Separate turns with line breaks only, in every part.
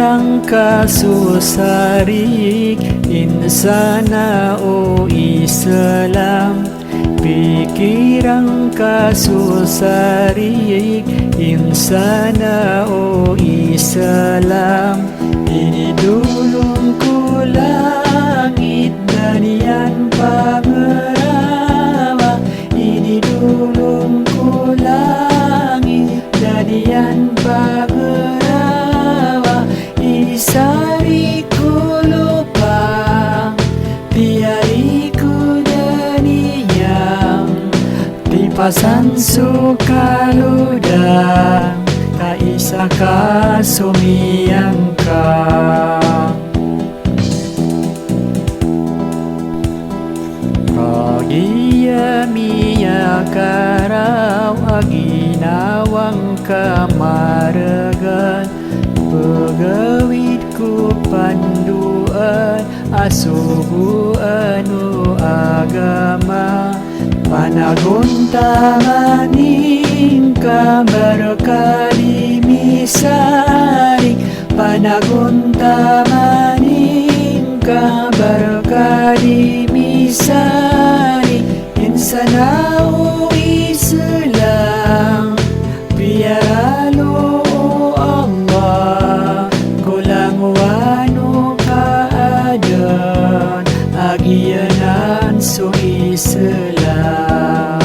Pikiran kasusarik insana o Islam. Pikiran kasusarik insana o Islam. Ini dulungku langit dan yan pangerawa. Ini dulungku langit dan yan pangerawa. Ini sariku lupa, tiariku deniam. Tipasan suka luda, kaisa kasumiyangka. Kagia miya karau aginawang kamaragan. Pegawitku panduan asuhu anu agama. Panaguntanganing kabar kali misari. Panaguntanganing kabar kali misari. Insanau Islam biaralo Allah. Kulang wano kaadan agianan so Islam.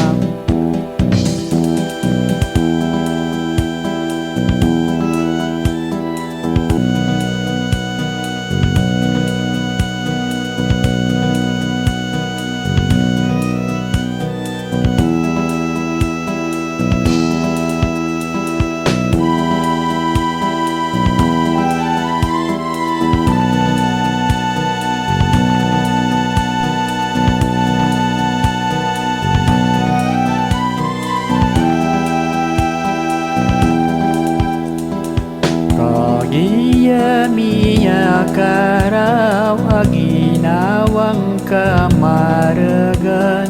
Kagia miya karau aginawang kamaragan.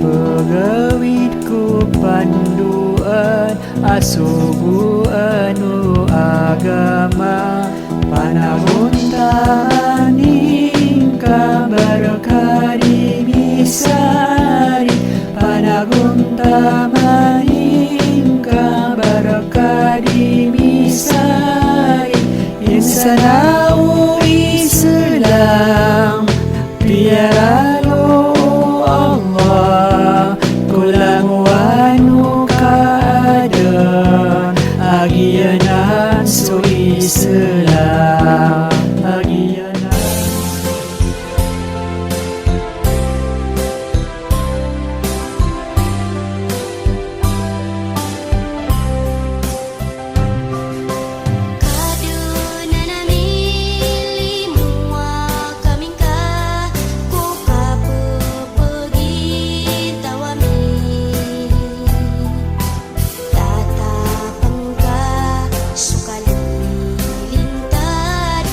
Pegawitku panduan asuhu anu agama. Panaguntaning kabar kari misari. Panaguntaning kabar kari misari. Insanau Islam biaralo Allah. Kulang wanu kaadan agianan so Islam. Agianan
suka lintad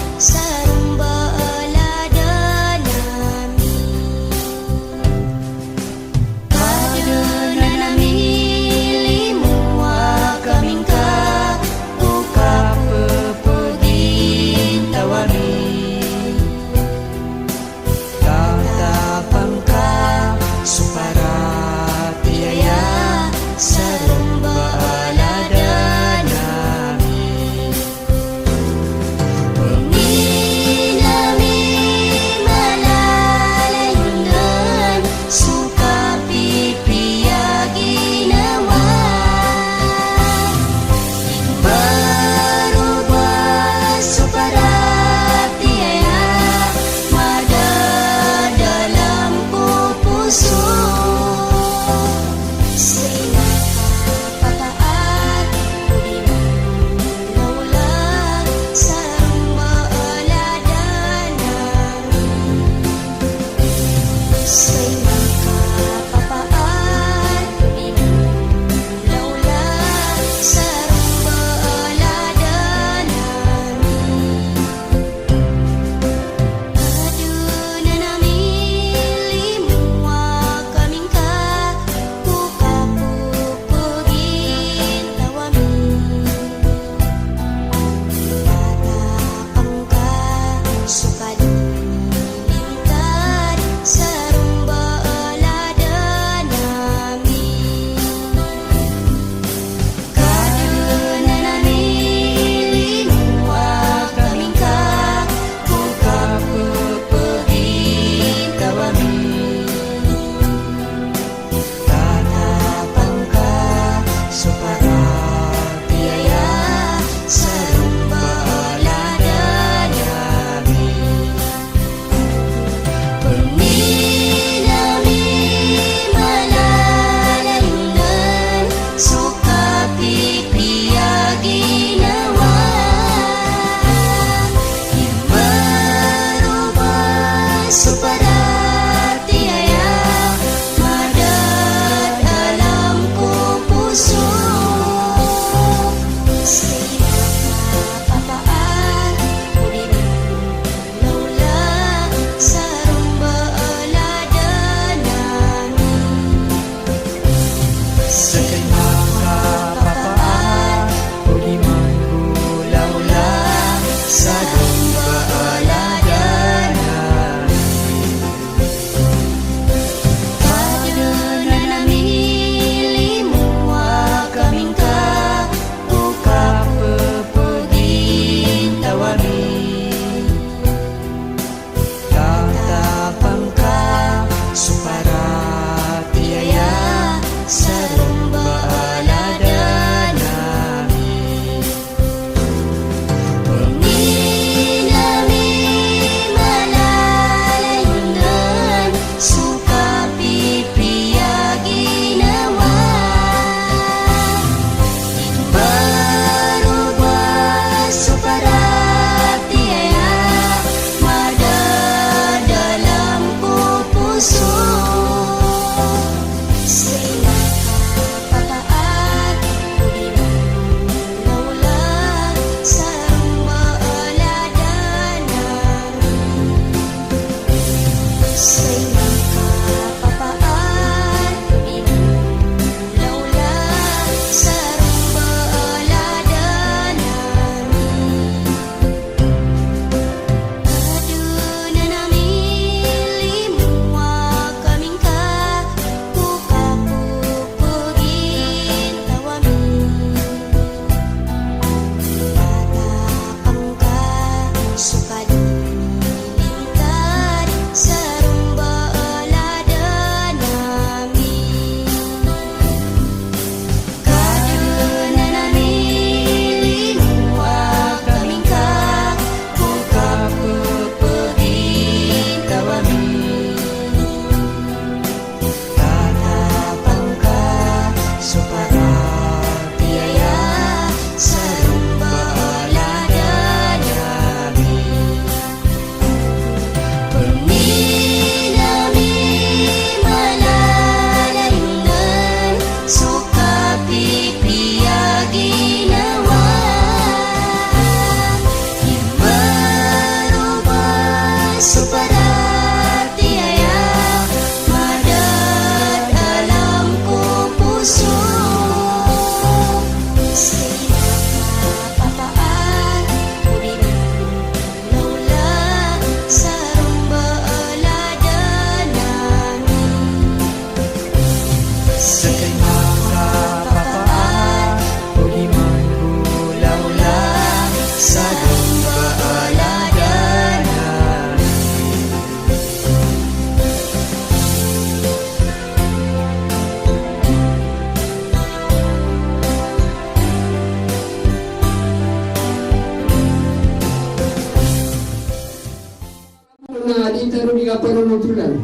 na di taruh di kapal nutulan.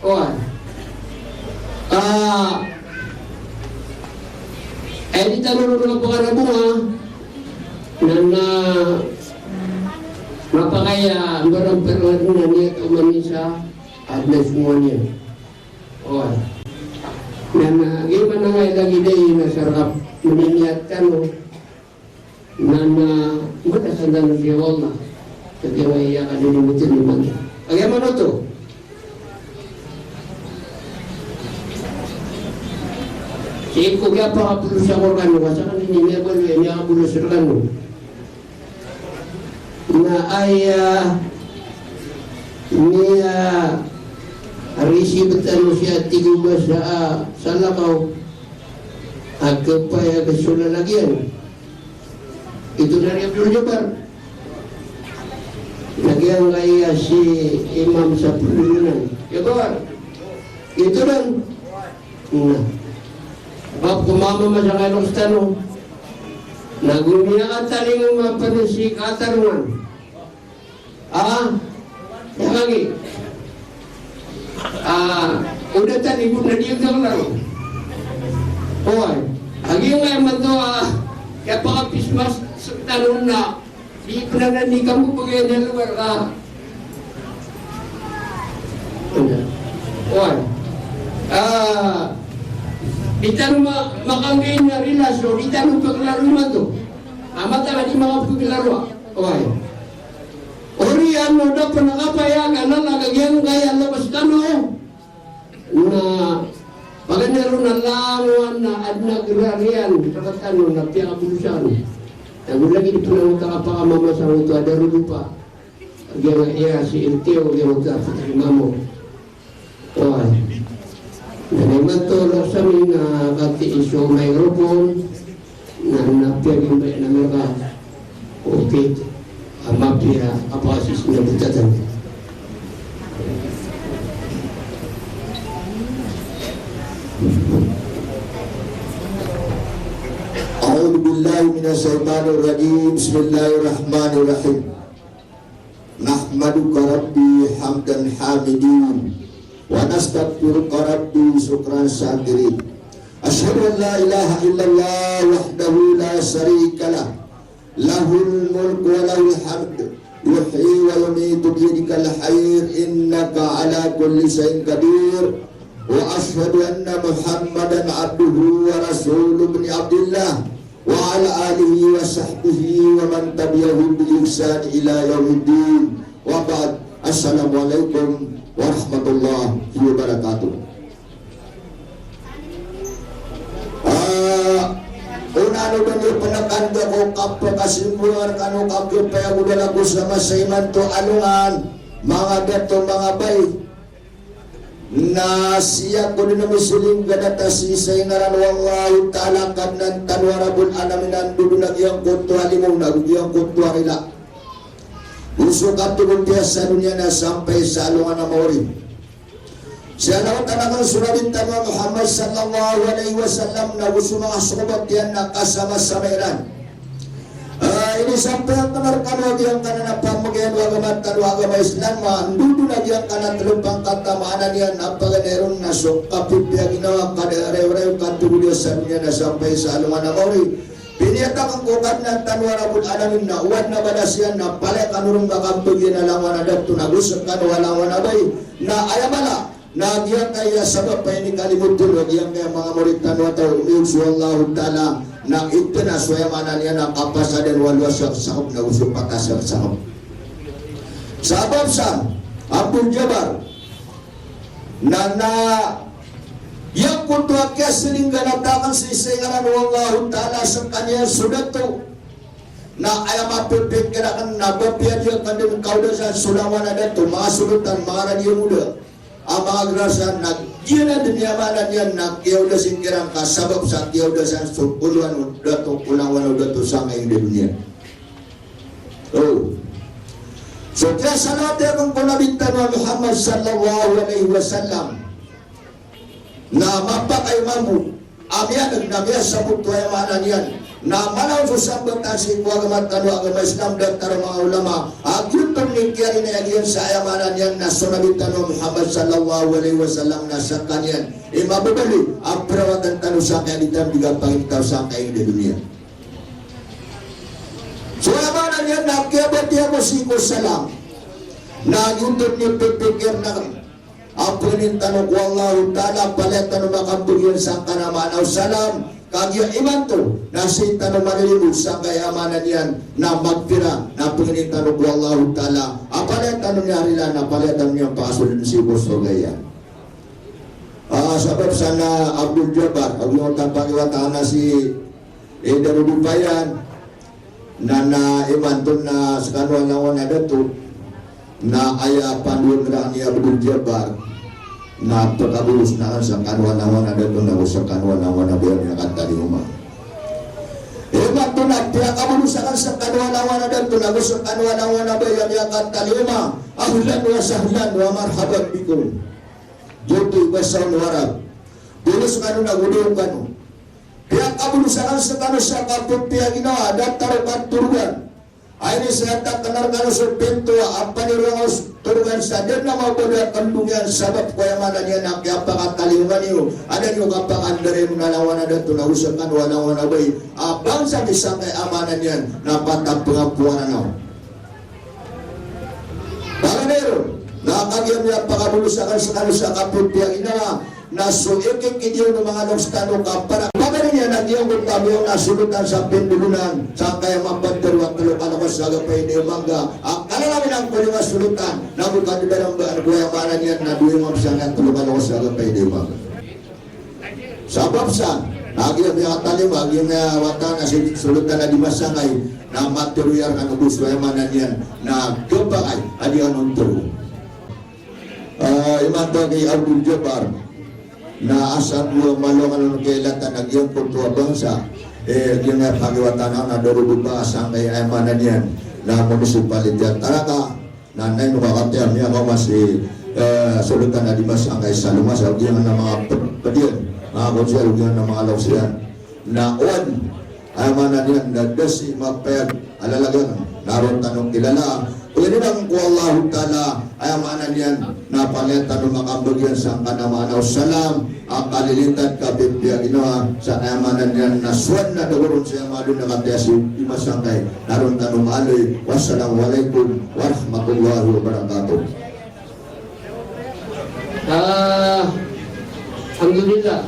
Oh, di taruh di kapal bunga, nana mapakaya barang perlakuan niya kamanisa at na semuanya. Oh, nana gimana nga lagi day nasarap meniniatkan nana batasan dan siya Allah. Ketika ia akan dimutin di mana? Bagaimana tu? Iku apa perlu syawarkan? Masakan ini dia boleh ni aku perlu syawarkan. Na ayah ni risi betul usia 13 salah kau. Aku payah kesulah lagi kan? Itu dari Abdul Jabbar. Nagyan kaya si Imam Sapulunan. Ya kawan, itu dan bab kumama masyarakat stano nagunia kataling mapan si katarungan ya lagi udah tadi ibu nadia lang oh lagi yung eman to kaya pakapis mas tanong na di pernah ni kamu bagian luar Bitan makanggain na relasyon, bitan paglaro man to. Mata di mga paglaro. Okay. Ori ano daw panakapayagan na lagyan kaya labas kano. Na paganero na languan na adna grarian kakatano na piyakabulusan. Ang lagi dito na mama sa ito ada lupa. Yang iya si Intio yang udah mamo. Okay. Dan memang tolong kami na kati isu microphone na napia yung baik na mereka okay mapia apa asis na butatan.
A'udzu billahi minas syaitanir rajim. Bismillahirrahmanirrahim. Nahmaduka rabbi hamdan hamidin wa nastaghfiruka rabbi syukran syakirin. Asyhadu an la ilaha illallah wahdahu la syarika lah. Lahul mulku wa lahul hamd. Yuhyi wa yumiitu biyadikal khair innaka ala kulli syai'in qadir. Wa asyhadu anna Muhammadan abduhu wa rasuluhu ibn Abdillah wa ala alihi wa sahbihi wa man tabi'ahum bi ihsan ila yaumiddin. Wa ba'd. Assalamualaikum warahmatullahi wabarakatuh. Una ano ba niyo panakanda ko kapakasimbulan kano kapyo paya budala ko sa masayman to alungan mga dato mga bay na siya ko din na misiling gadata si sayingaran wallahu ta'ala kadnan tanwarabul anaminan dudunag iyang kunto halimong nagugiyang kunto harila usok at tuluntiya sa dunia na sampai sa alungan na maurin. Siya na talagang suratin tanwa Muhammad sallallahu alaihi wasallam na gusto mga sukat yan na kasama sa mayran. Ini sampai ang kanarkano diyan ka na napamagyan wagamat tanwa agama Islam maandudo na diyan ka na talupang katamaanan yan napaganeron na sukapit niya ginawa kada-arew-arew katulog sa dunia na sampai sa alungan na maurin. Piniyatang ang kukat ng tanwarabul alamin na uwan na badasyan na pala kanurong makampagyan na lang wanadat to nagusap ka na walang wanabay na ayamala na diyan kaya sabab pa ini kalimutun o diyan kaya mga murid tanwataw insyaAllah ta'ala na ito na swayamanan niya na kapasadan walwasak sakop na usap patasak sakop sabab sa Abdul Jabbar na yang kuntuak kaya selingganatakan sa isaygaran wallahu ta'ala sa kanya sudah to na ayam apipik kirakan nabapian dia kandung kaudasan sulawan ada to mga sulutan mga radio muda ang mga grasan nagyan dunia mana niyan nagyawda singkirang kasabab sa nagyawda sa puluhan udah to pulawan udah to sa ngayon di dunia. Oh, so kaya salat akong kunabitan wa Muhammad sallallahu alaihi wasallam na mapakay mamu amyan nagnabiya sa puto ay mana niyan na malaw sa sabatan si agama tanu agama Islam dan taro mga ulama agyun pagnikyari na yagyan sa ayamanan yan na sunabitan ng Muhammad sallallahu alaihi wasallam na sa kanyan mababali ang perawatan tanu sa kaitan bigang pangitaw sa kain di dunia. So ayamanan yan na kiabat niya mo si salam na agyuntod ni pipikir na ang pinintanong ko Allah ta'ala palitan ng makambugyan sa kanamanaw salam kagya iman to na si tanong malilibog sa kayamanan yan na magpira na pinintanong ko Allah ta'ala apalitan niya rila na palitan niya pakasulun si Gusto Gaya sabab sana Abdul Jabbar ang yung tapakiwataan na si Darudubayan na iman to na sa kanwang na dato na aya panduan ni Abdul Jabbar na pagkabulus na sa kanwan-nawan na dato na sa kanwan-nawan na biyan niya kanta di umang. Bato na pagkabulus na sa kanwan-nawan na dato na sa kanwan-nawan na biyan niya kanta di umang. Ahlan wa sahlan wa marhaban bikum. Jotoy basaw warab. Bulus kanu na gulong kanu. Pagkabulus na sa kanu sa kaput piya ginawa dataro katurugan. Aini saya tak kenal kalau sepintu apa ni orang turun saja nama boleh kandungan sabab kaya mana dia nak apa kata lima ni ada ni apa andere menalawan ada tu nak usahakan wanawan abai bangsa disampai amanan dia dapat pengampuan nau. Baganero na kagyan niya pagabulusakan sa kanus sa kaput yang ina na suikik idiyo ng mga lobstano ka para pagano niya nagyang magtabiyo na sulutan sa pendulunan sa kaya mabantarwang kalukalawas sa agapay ni Mangga ang kalalamin ang kuliwa sulutan na bukan di dalam buayamanan niya na duwing mabsangan kalukalawas sa agapay ni Mangga sabab sa nagyang talim nagyang watan na sulutan na dimasangay na maturuyar ang ubus buayamanan niya na gabakay adiyan ng turo imanto kay Abdul Jabbar na asal dua malongan kelatan nagyang kultura bangsa yung pagiwatan na daruduba sampai ayamanan yan na munisipalidad taraka na nay nukakatya niya ko masih sulutan na dimas angkay sa lumas yung na mga padiyan mga konser yung na mga lausian na uwan ayamanan yan na dasi mapayag alalagang naroon tanong kilala ini nang ku Allah Ta'ala ayamanan yan na palitan ng makambagyan sa kanamanaw salam ang kalilitan kapit biya ginawa sa ayamanan yan na suwan na daguron sa yamadun na katiyasi imasangkay naroon tanong aloy wassalamualaikum warahmatullahi wabarakatuh.
Alhamdulillah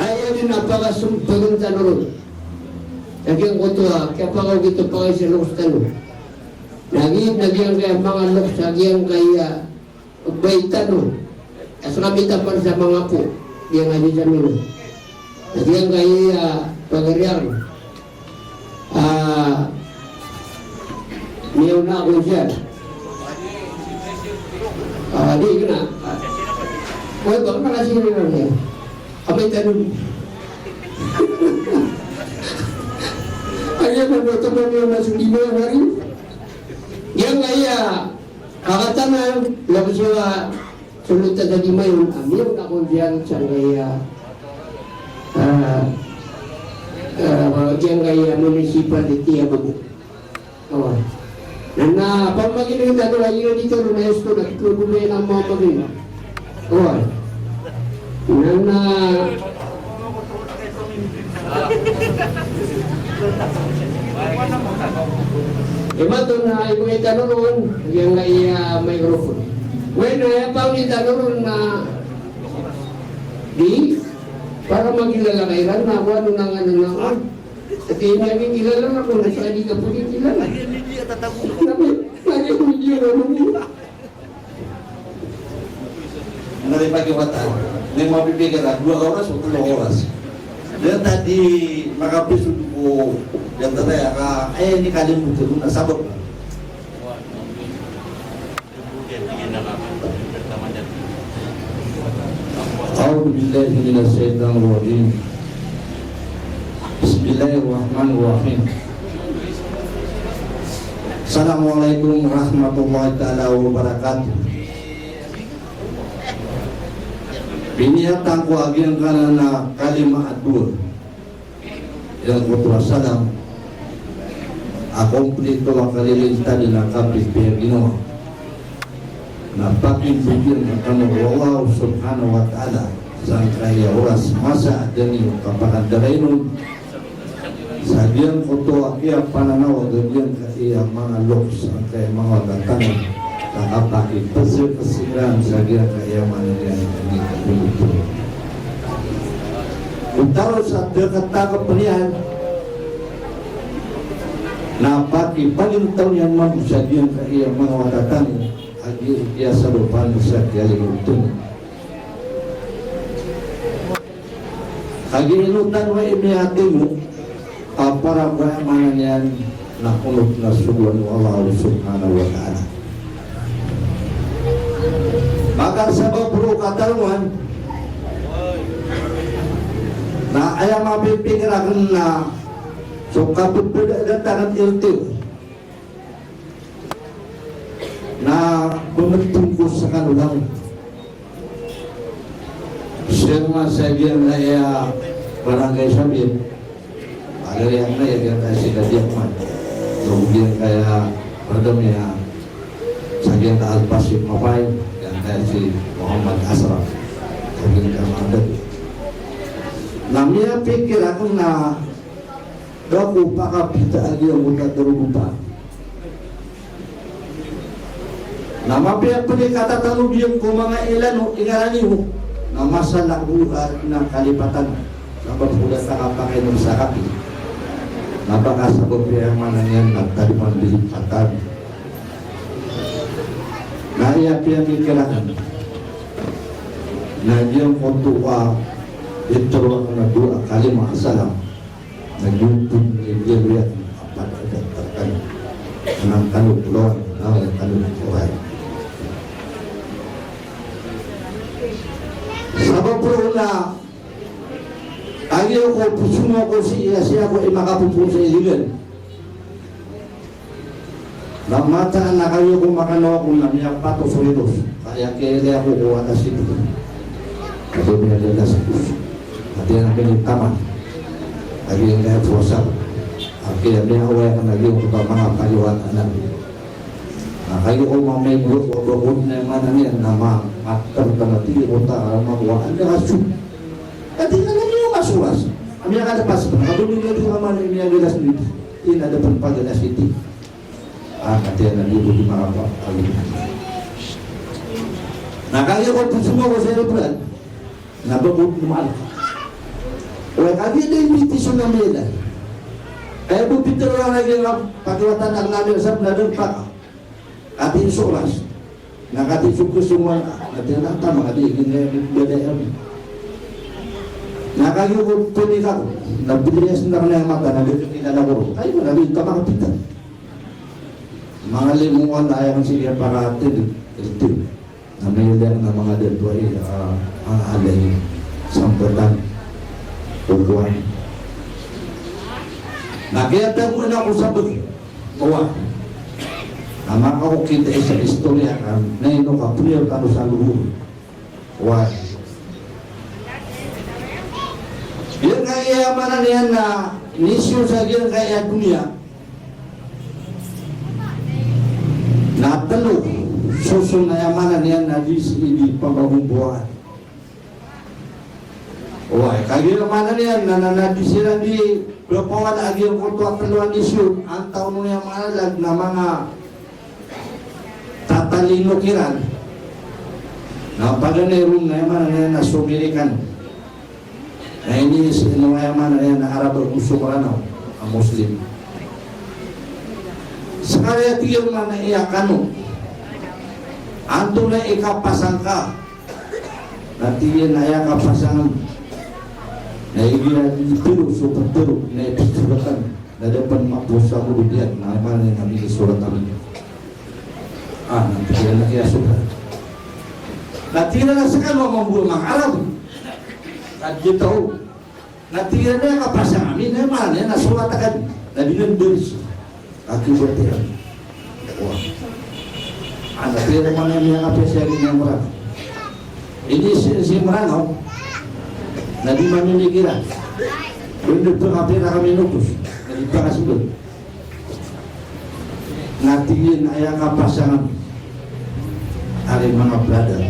ayaw din napakasumpagang tanong nagyang kutuha kaya pa kaw gito pa kayo silong tanong nagyang kaya mga loks nagyang kaya ugbaitan no as kamita pa sa mga po yung nga sa mino nagyang kaya pagariyan niyaw na ako siya di ko na huwag baka nakasino na niya kapay tanong ayaw na naman niyo na sundin mo yung hari yang kaya kakatanan lalu siya sulutan sa lima yung amil na kundiyan sa kaya yang kaya municipality bago na pamagiling na doon ayun dito UNESCO nagkulubuloy ng mga pagin na ibato na ibu itanurun yang kaya microphone. Bueno, pang itanurun na di para magilala kay ran na ano nang ano na. At hindi kilala na kung nasa di ka po kilala. Lagi ko video na mo.
Ano rin pagkakatan? May mabibigyan na 2 oras o 3 oras. Dan tadi makapusod ko yang tatay ini kalimutan na sabot. A'udzu billahi minasy syaithanir rajim. Bismillahirrahmanirrahim. Assalamualaikum warahmatullahi taala wabarakatuh. Biniyatan ko agyang kana na kalima adur yang kutuasalam akomplito makalilinta din ang kapit pihak Ginoo na pakibigyan ng Allah subhanahu wa ta'ala sa kaya oras masa dan yung kapakadaray nun sa diyan ko to akia pananaw diyan kaya mga loks ang kaya mga datangan sa kapakit pasir-pasiran sa diyan kaya mananiyan kami kapiluto utaro sa dekat penian na pati palintaw yan mabusa diyan kaya mga datangan agi biasa lupa sa kaya luto agi inutan wa imihati mo para kayamanan yan na kunot na subuan wa Allah subhanahu wa ta'ala maka sabab bro katarungan na ayaw mapipigirakan na so kapit datangan iltil na bumatungkol sa kanulang Sirma saja na barangay Sabit ada yang na yang kasih kadiak man kemudian kayak perdamnya saja na Al-Pasif Mapay yang kasih Muhammad Asraf kemudian kamadat namanya pikir aku na daku pakapita lagi yang muda terupa nama pihak pendekatan talu diam ko mga ilan ingarani mo na masalah ng kalipatan sabab sudah nakapakai ng sakapi napakasabab yang mana yan nagtalipan dilipatan na iya piyamikirakan na diyang kontuwa ito na dua kalimah salam nagyuntun niliyat apat agad ng kanupulon ng kanupulon sabab po na ayaw ko pusumo ko siya ko makapupun sa iligan lamata na kayo kung makanawa kung namiyak pato solidos kaya kaya ko kuha na sito kasi pinagdala sa puso at yan ang pinagtaman lagi yung kaya puwasap at kaya pinakawaya ka lagi yung mga paliwatan namin kayo kung mga may bulot o bulot na yung mana niyan na matagtangatili ko ta makuhaan na kasu at hindi na yung kasuwas kami ang katapas nakabulong na ito naman yung niyagalas nito inadapan pagalas iti at yan ang libo di makapag nakaya ko pusumo ko sa aeroplan nababot lumal o kaya na yung mitisyon na mila kaya po pitero lang lagi ang pakiwatan ang namin sa nadang pa atin soras nakatisok ko semua atin ang tama atin ingin bedayam nakayukot tulik ako nabidiyas na rin ang mata nabidiyas na ko ay maraming kamakapitan mga limungan na ayaw siya para atin ito na may lang na mga dadway mga alay sampatan pagkuhan nakiyatan mo na ako sa bawa ama ako kita sa istorya kan na ino ka priyo talo sa luhur why yan nga iyamanan yan na nisyo sa yan kaya dunia na talo susun na yamanan yan na di pagbabubuhan why kaya yamanan yan na nanadisiran di berpawan lagi yung kutuan taluan nisyo ang taon mo yung malalag na mga tatalino kiran na paganirong na yaman na sumirikan na ini sino yaman na Arab musukranaw ang Muslim sekali tiyo man na iyakano anto na ikapasang ka na tiyo na iyakapasangan na igiran dipiro super tiro na ipisuratan na dapat mapusa mo diyan na yaman na kami isuratan nanti kira na kaya sudah natira na sa kano mambuo mga Arab at dito natira na kapasang amin na man na sulat agad na dinundulis akibatira natira man yung kapasya rin yung marami ini si Marano na di mamimigiran Hindi pera kami nutus. Jadi para sudah. Natingin ayah kapasangan. Hari mga brother.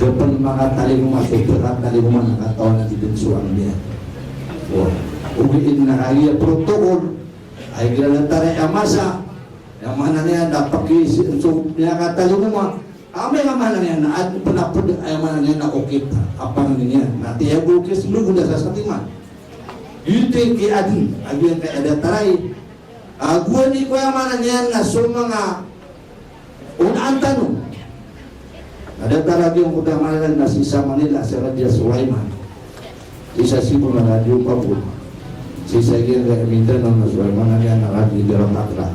Depan mga talinguma, berat talinguma nakatawa na dibinsuan dia. Wah, ugiin na kaya protokol. Ay granatare amasa. Yang mana niya dapat kisi untuk niya katalinguma. Kami yang mana niya na at penapod ay mana niya na okit. Apa niya? Nanti ya bukis lu udah sasatiman. Yute ki adin, agian kay ada taray. Agua ni ko yang mana niya na sumanga unaan tanong. Ada talaga yung kutamalan na sisa Manila sa Raja Sulaiman. Sisa sipo na radyo pa po. Sisa gyan kaya Mindanao na Sulaiman na yan na radyo Garapatra.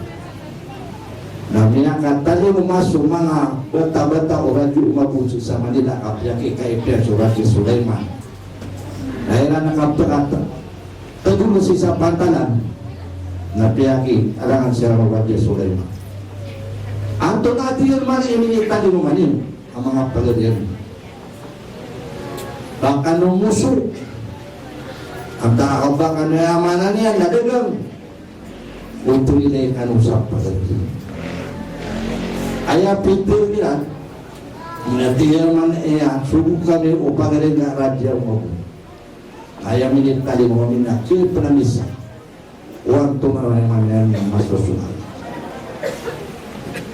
Na minakatali umaso mga bata-bata o radyo umabuso sa Manila kapyaki kaipya sa Raja Sulaiman. Dahil na nakapagata. Tadulo sisa pantalan na piyaki alangan siya ng Raja Sulaiman. Anto natin yun man iminitali mo man yun ang mga pagadiyan. Baka nung muso ang takakabakan na yamanan niya nadagang untuk ilay kanusap pagadiyan. Aya Peter nila minatiyan man iya subuk kami o pagadiyan na radya mo. Aya minitali mo kami na kaya penamisa uang tumaraman yan yang masusunod.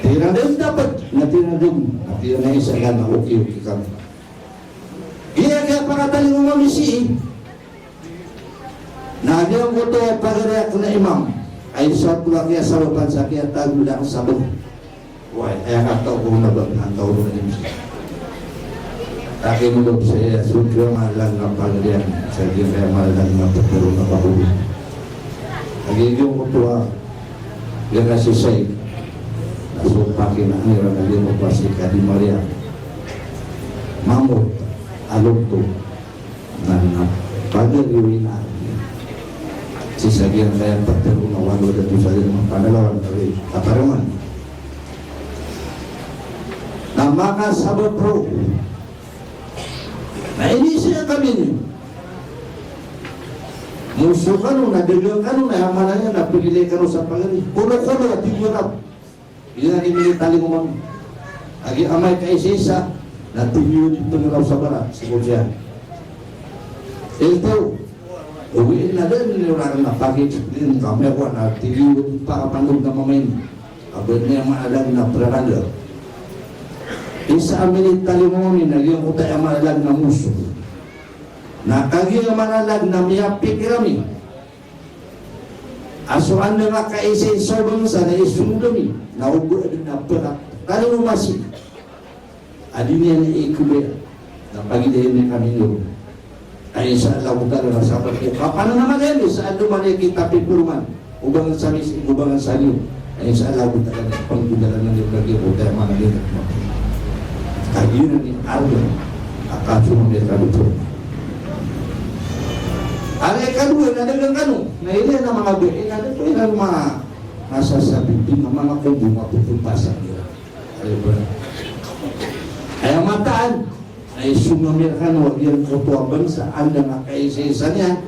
Tira din dapat na tinadong tira na isa yan na okay kami. Kaya pakataling mo mamisi nagyang ko to pagariak na imam ay sa pula kaya sa bansa kaya tago na ang sabon. Why? Kaya kataw ko na ba ang taon na din siya. Taki mo doon siya sudyo malang ng pagariak sa kaya malang ng pagkaro na pahuli. Nagiging ko to yan na si Said sumpakin na nira na demokrasi di Maria mamut alunto na pagariwin na sisagyan kaya pagtaro na walo dito sa mga panalawan dari kaparaman na makasabot pro na inisya kami niyo musuh kanu na dagang kanu na hamananya na pagilay kanu sa pagari kuno-kuno at tigurap ina ni militali mo agi amay kay sisa na tuyo dito ngalaw sa barat si Kuya ito uwi na din ni orang na pagi din kami ko na tiyo pa kapandog na mamain abot niya maalag na praranda isa militali mo ni nagyang utay maalag na muso na kagi maalag na miyapik kami asuhan na nga kaisay sobang sa na isundami na ugo na perak kalau masih adinya na ikubaya na pagidahin na kami nyo ay sa Allah buka na sabar ko kapan naman yan sa aduman ay kita pipuruman ubangan sa nis ubangan sa inyo ay sa Allah buka na panggudalan ng lagi o kaya mga nila kagiran ni Allah akaso mo may kalutur Ari kadua na dagang kanu, na ini na mga buhay, na dito yung mga masasabi din ng mga kubo mapupuntasan nila. Ay mataan, ay sumamir kanu, yung kutuwa bangsa, anda nga kaisa-isa niya,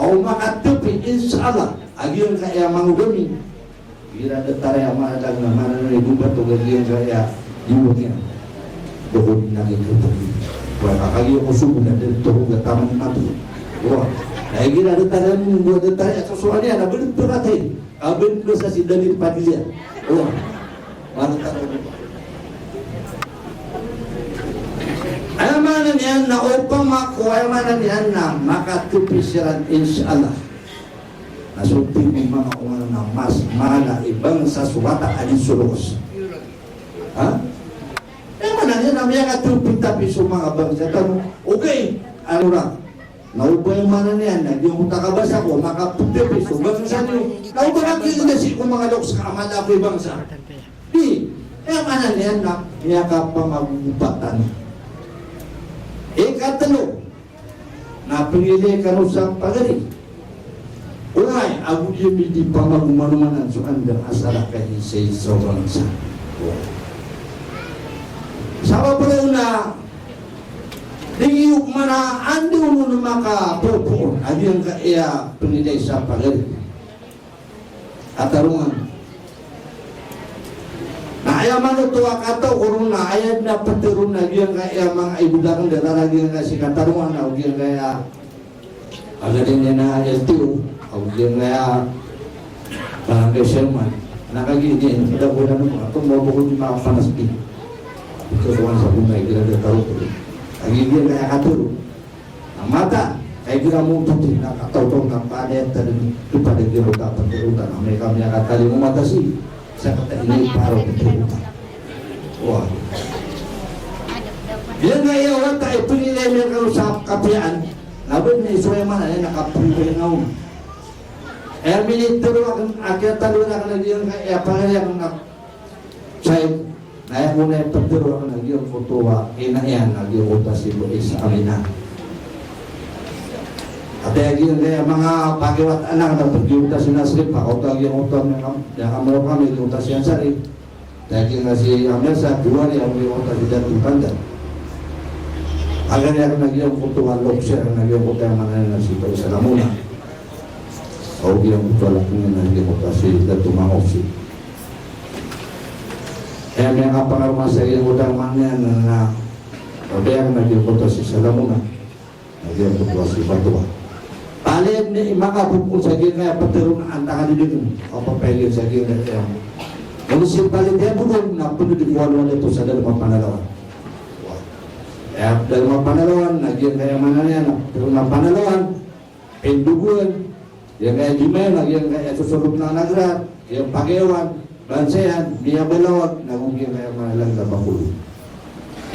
o makatupi, inshallah, agiyon kaya mangudami. Kira datara yang mahadag na mananay gubat o gagiyon kaya iwo niya. Doon naging kutupi. Wala kagiyon ko subo na dito, gataman nato. Wah. Lagi ada tangan membuat detail soalnya ada berat ini. Abin dosa si David Padilla. Wah. Mantap. Amanan yan na upang makuha amanan yan na makatupisiran insyaallah. Nasubing ng mga umano na mas mahal ibang sa suwata alin sulos. Ha? Amanan yan na may katupin tapi sa mga bangsa. Okay. Ano na? Naupo yung mana niyan, hindi mo takabasa ko, makaputipis, bangsa niyo. Naupo lang kinasi ko mga lok sa kamala ko yung bangsa. Di, yung mana niyan na, niyaka pa magupatan. Ikatalo, napilili ka rin sa pagari. Unay, ako yung hindi pa magumanumanan so andang asala kayo sa iso bangsa. Sama pa rin na, nangiyok mana andi umun maka popo agian ka iya penilai siapa lagi atarungan. Nah ayah mana tua kata urun na ayah na petirun agian ka iya mga ibudakan data lagi nga si katarungan agian kaya agad na LTO agian kaya barangay Sherman nakagigin kita ko na naman itong mabukod yung mga panaskin ito tuwan sa bunay kira taruh agigin kaya katuro ang mata kaya kira mo puti nakatautong ng panet dan kepada dia dapat terutan mereka menyangka kali mematasi saya kata ini paro terutan wah dia kaya wata itu nilai mereka usap kapian laban ni suwe mana ya nakapuri ngau militer akan akhir tahun akan lagi yang apa yang nak saya naik mulai petir akan lagi yang foto enakan lagi rotasi beris amina ada lagi yang mga pakiwat anak dapat diutasi nasrib pak otak yang otak yang kamu kami diutasi yang sari lagi ngasih amesa dua yang diutas tidak dipandang agar yang lagi yang foto lokser lagi yang foto yang mana nasi bersalamunya kau yang betul lakukan lagi mutasi dan tumangopsi. Yang apa rumah saya yang udah mana na, ada yang lagi mutasi salamuna, lagi yang mutasi batu. Paling ni maka buku saya kaya petirun antara di dunia, apa pelin saya kira yang. Manusia paling dia bukan nak perlu dikualwan itu sadar panalawan. Ya dalam panalawan lagi yang kaya mana ni nak dalam panalawan, penduguan. Yang kayak gimana, yang kayak susurup na nagrat, yang pakewan, bansehan, dia belawat, naguging kayak mana lang na bakulo.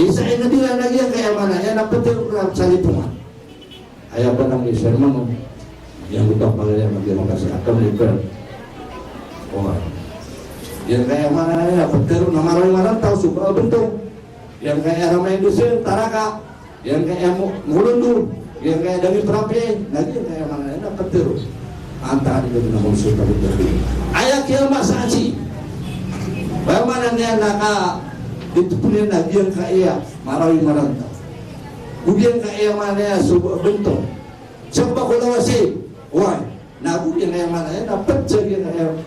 Isa na nila lagi yang kayak mana, yan ang petirap sa lipungan. Ayaw ba ng iserman mo? Yang utang pagkaya mag-iwang kasi akam liper. O yang kayak mana ya, petirap na marang-marang tau suka bentuk. Yang kayak ramai industri, taraka, yang kayak mulundu, yang kayak dami perapi, lagi yang kayak mana ya, petirap. Antara dia dengan musuh tapi berdua. Ayah kiamat saji. Bagaimana dia nak itu punya lagi yang kaya marawi maranta. Bukan kaya mana ya sebuah bentuk. Sebab kalau masih, wah, nak bukan kaya mana ya dapat jadi kaya.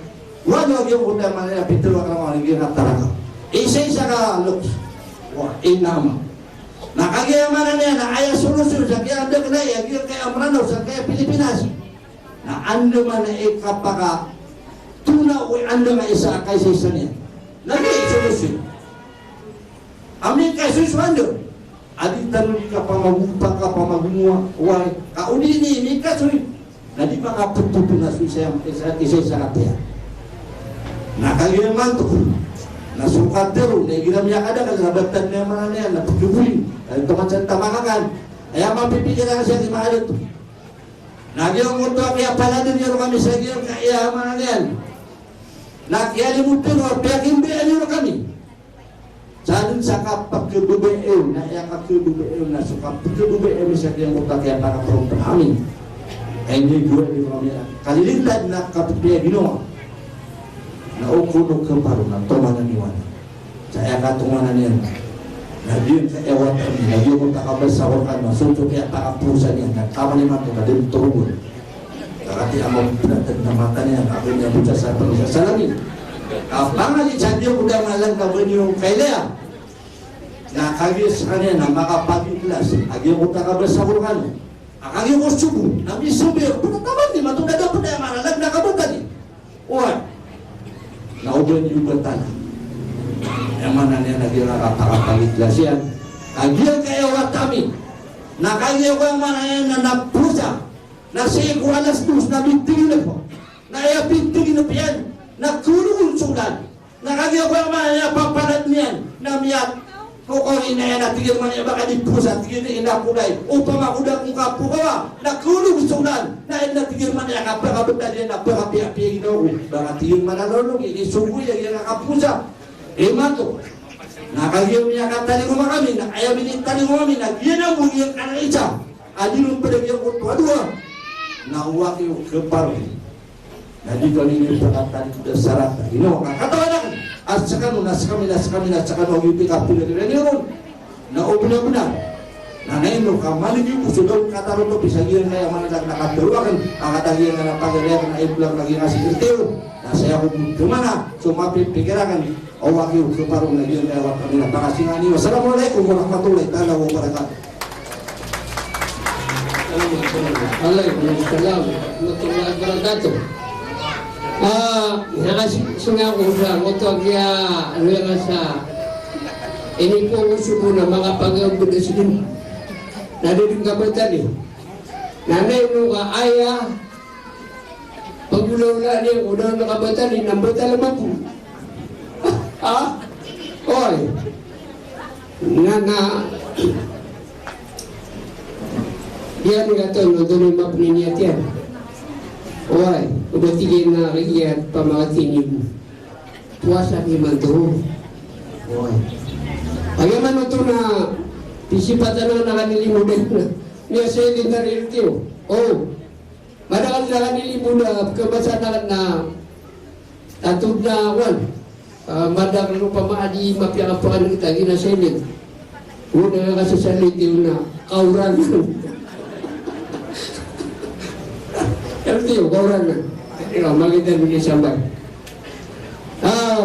Walau dia udah mana ya pintu orang lagi nak taraka. Isi saka lux. Wah, inama. Nak kaya mana ya nak ayah solusi sakya ada kena ya dia kaya merana sakya Pilipinas. Na ando man kapaka tuna we ando nga isa kay sisanya lagi solusyon amin kay suswando adi tanu ka pamagupa ka pamagunwa way kaudi ni mika suri nadi pa kapututu na susaya isa sa katya nakagiman to nasukat dero na giram ya kada kalabatan niya mananya na pagdubuli ito man sa tamakakan ay mapipigilan siya di maadot. Nagyang muto kaya pala din yun kami sa iyo kaya mana yan. Nagyalimutin o piyakimbian yun kami. Salin sa kapagkibubeew na iya kakibubeew na so kapagkibubeew sa kaya muto kaya para peruntan amin. Kaya hindi gue di kami kalilintad na kapagbiya ginawa. Na ukuno kemparu na tomanan iwan. Saya katunganan yan. Naging kaewan kami, naging kung takabasawar ka na, suto kaya takapusan niya, nagkama naman ito, naging turungon. Karati ang pinatag na mata niya, ako niya buta sa pangisa sa langit. Kapag nalisan niyo, kuda malang kabun yung kailaya. Nakagis ka niya na makapag-iklas, aging kung takabasawar ka na. Aging kung subo, namin subi, punataman ni matunda po na maralag na kabutan ni. Uwan, nauban yung batan. Yang mana niya nagira kapag-iklas yan. Aging kayo kami, nakagyo ko yung mana yan na napusa, na siya ko alas dos, na bintigin na po, na iya bintigin na po yan, na kulungun sudan, nakagyo ko yung mana yan, papalat niyan, na miyat, kukurin na yan, natigil man yan, baka di pusa, tigil na inakulay, upang makuda kong kapukawa, na kulungun sudan, na yan natigil man yan, kapag-kabutan yan, napag-api-api ginawa, baka tigil man nalulog, ilisugo yan, yung kapusa, mato. Nakagiyam niya katali ko kami, ayaw minitali ko kami, nagyan mo yung kanang isa. Adilong padagyan ko tuwa-tuwa. Nauwak yung keparo. Nandito ninyo pagkatali ko sa sarata. Ginawa ka, katawanan. At saka no, nasa kami, yung pick-up pinag-iran yun. Naubuna-buna. Nanay no kamali ni ko sudaw kataro to bisagian kaya mga nakaturuan ang katagian na pagalian na iblang lagi nga sekretero. Saya ako gumana sumapi pikiran o wakil suparong lagi na kami napakasingani. Wassalamualaikum warahmatullahi wabarakatuh.
Waalaikumsalam warahmatullahi wabarakatuh. Nakasinga ko sa moto kaya sa ini po uso mo na mga pag-abudas din. Nadidig kabatan eh. Nanay mo ka aya pagulaw-ula niya unang nakabatan eh. Nambata naman po. Oy. Yan nga ito, no, doon yung mapiniyat yan. Oy, ubatigin na kaya pamakatingin. Puwasa ni Mando. Oy. Ayaman ito na pisipatan na nakanilimunan na. Niya sa ilin na rin ito. Oh, madakal na nakanilimunan kabasa na tatog na awan. Madakal no pamaadi mapiakapakan kita gina sa ilin. Una nga kasi sa ilin na kauran. Ito kauran na. Maganda nyo sambay.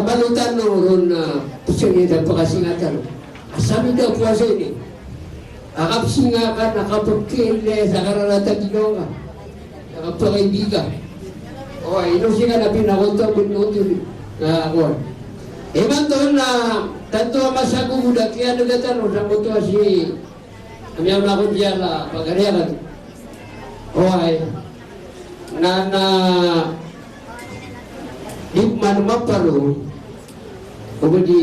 Balutan no ron na pusyong pakasingatan. Sabi daw puwasa ini. Akapsinga ka, nakapagkile sa kararata ginawa ka. Nakapakaibigan. O, inusin ka na pinakunta, binutin na ako. Eman doon na, tanto masago muda, kaya nagatan, sa kuto si, amiyam na ko diyan na pagkariyakan. O, ay, di man mapalo, o di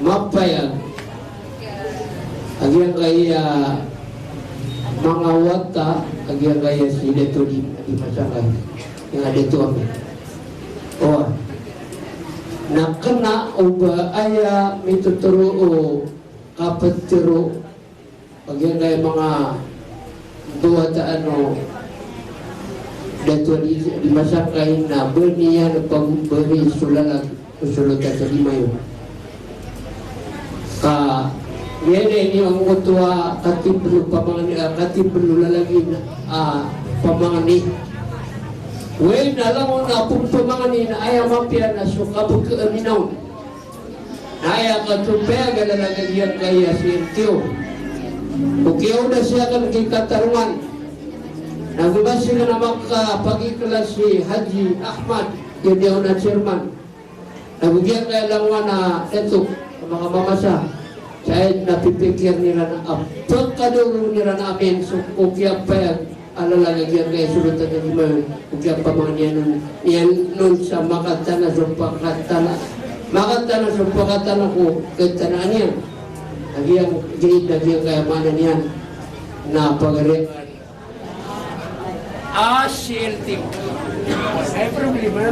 mapayag, agyang kaya mga wata, agyang kaya si Deto di masakay, yung Deto kami. O, nakana o ba aya may tuturo o kapatiro, agyang kaya mga duwata ano, Deto di masakay na berniya na pagberi sulalag, usulutan sa limayo. Yan yung kutuwa katiblo lalagin pamangani. When alam mo na pong pamangani na ayaw mapia na sukabog kaminaw. Na ayaw katupaya galalagin yan kaya si Tiyo. Ukiyaw na siya kan kikatarungan. Nagubas sila na makapagiklas si Haji Ahmad, yun yaw na chairman. Nagugyan kaya lang na eto, mga mamasa. Saya napipikir nila na pagkaduro nila na amin so kukya pa yan alalagay yan kaya sulutan na lima kukya pa mga niyan nun sa makatana so pakatana so pakatana ko katanaan yan nagyang gayid nagyang kayamanan yan na pagari silting ay problema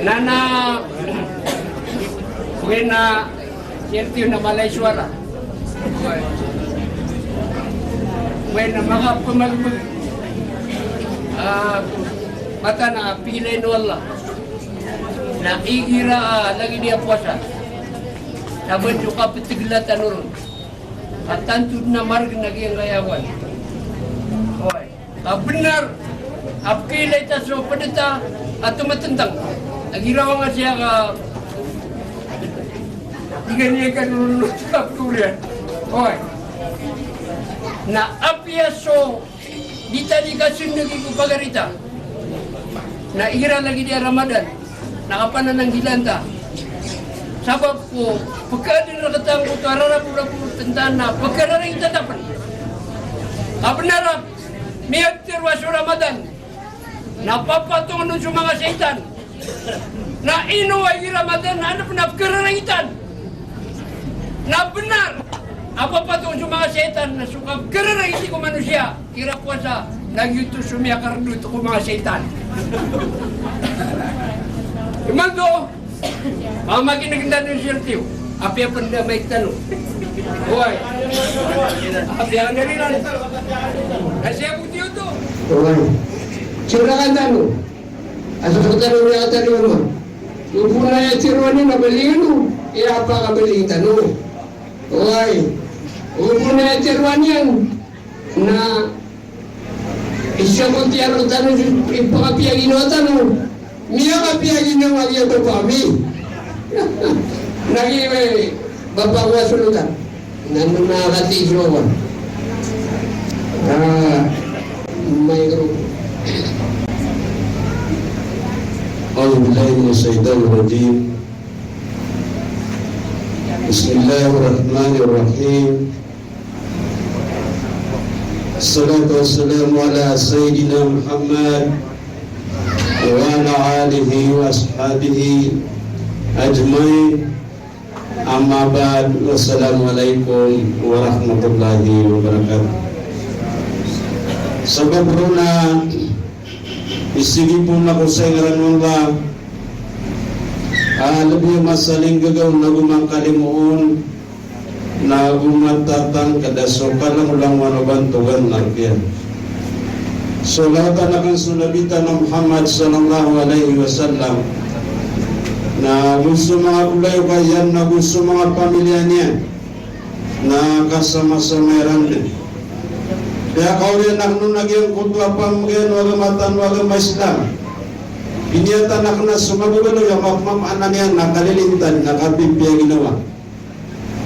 nana Bukan na siyempre na malay suara. Bukan na mga pamagbag mata na pilay no Allah. Na igira lagi dia puasa. Saban juga petiglatan urun. At tantud na marg naging kayawan. Oy. Benar. Apkilay ta so padita at tumatentang. Nagiraw nga siya ka Tingnan kan lulus kuliah. Oi. Na apiaso dita dikasih lagi ku pagarita. Na igira lagi dia Ramadan. Nakapanan ng gilanta. Sabab ko pagkadin na katang ko tarara pura tentang na pagkadin kita dapat. Kabenarap miaktir wasu Ramadan. Napapatong nun sa mga setan. Na inuway Ramadan na penapkararangitan. Na benar apa patong sa mga setan na sukab karena hindi ko manusia kira puasa lagi ito sumiyakar dito ko mga setan iman to mamagin naganda ng sirtiw api apa na may tanong huwag api ang narinan kasi ako tiyo to huwag sirakan tanong asa sa tanong niya tanong mo yung puna yung tiruan niya nabalingin mo apa kabeli tanu. Oi. Ubuna terwan yang na isya ko tiaro tanu ipakapia ginawa tanu. Miya kapia ginawa niya to kami. Nagi bapak ko sulutan. Nanu nakati isowan. May grupo.
Bismillahirrahmanirrahim. Bismillahirrahmanirrahim. Assalatu wassalamu ala Sayyidina Muhammad wa ala alihi wa ashabihi ajmain. Amma ba'd. Wassalamualaikum warahmatullahi wabarakatuh. Sabab runa isigipun ako sa ngaran Allah. Lebih masaling gagaw na gumangkalimuon na gumatatang kadasokan ng ulang wanabantugan narkiyan. Salatan akan sulabitan ng Muhammad sallallahu alaihi wasallam na gusto mga ulay kayan, na gusto mga pamilya niya na kasama-sama din. Kaya kaulian nak nunagyan kutwa pamugyan wagamatan wagama Islam. Iniatan nak na sumagubalo yung makmamanan niya nakalilintan, nakapipya ginawa.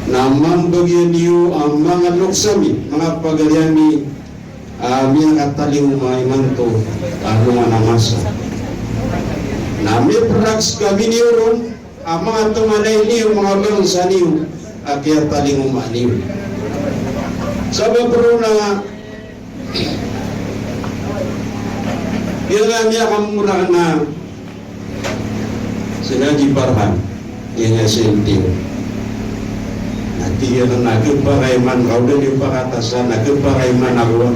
Na mambagyan niyo ang mga luksami, mga pagalyami, mga kataling maimanto, mga namasa. Na may products kami niyo ron, ang mga tumanay niyo, mga bangsa niyo, kaya taling umaniyo. Sabi po na Ilang niya kamura na sila di parhan yang sentiyo. Nanti yan na nagparakaiman kau dan yung pakatasan nagparakaiman ako.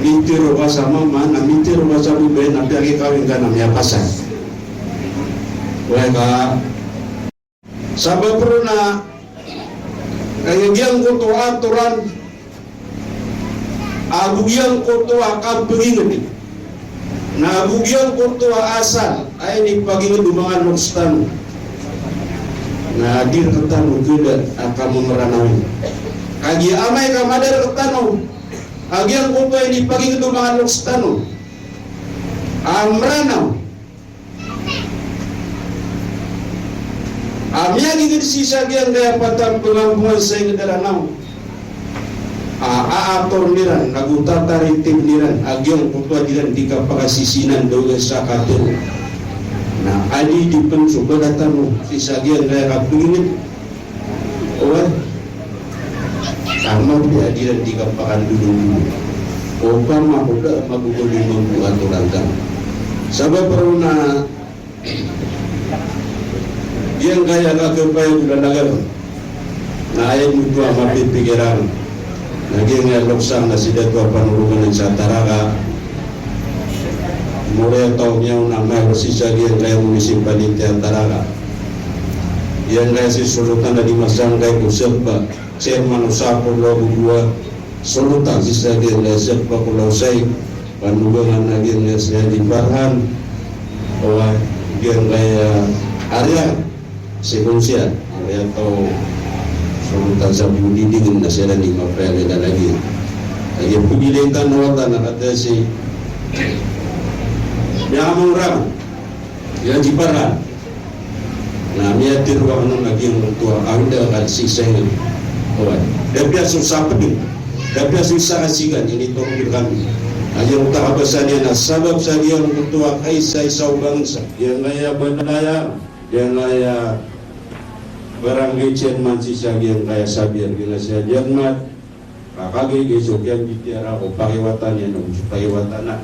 Mintiro ka sa mama, na mintiro ka sa bubay, na piyagi kawin ka na miya pasan. Wala sabab pero na kayagyan ko to aturan agugyan ko to akabingin na agugyan ko to asal ay ni pagingin mga lukstan na dir ketanu kuda akan memeranawin kagi amay ka madar ketanu agyan ko to ay ni pagingin mga lukstan amranaw amyan ingin sisa gyan kaya patang pengampungan sa ingadaranaw aator niran nagutataritim niran agyong kutwa diran di kapakasisinan doon sa katil na adi di pensubadatan mo sisagyan kaya kapingin o tama dia diran di kapakan dulu o kama kuda magugulong magbuaturan ka sabab pero na yang kaya kakapay udah nagal na ayaw mo ito ang mapipigiran naging luksang na sila ito panulungan sa Taraka mula taong niya na may sisagyan kaya munisipalite ang Taraka yan kaya si sulutan na dimasang kay Kusapa chairman usapo lagu dua sulutan sisagyan kaya Kusapa Kulausay panulungan naging siya di Farhan o yan kaya Arya si Kunsian kaya taong sulutan sa budidingin na sila di mapayag na lagi. Kaya pagilitan na wata na kata si Miyamang Ram, yan di Paran, na miyatir wa nung naging tua awda kan siseng. Owan. Dabya susapa din. Dabya susakasigan ini tunggu kami. Ayang takabasan niya na sabab sa iyang tua kaysa isaw bangsa. Yang ngaya banalaya, yang ngaya barangay chairman si Sagyang kaya sabir gina siya Janmat kakagay gesok yan bitiara o pakiwatan yan o pakiwatan na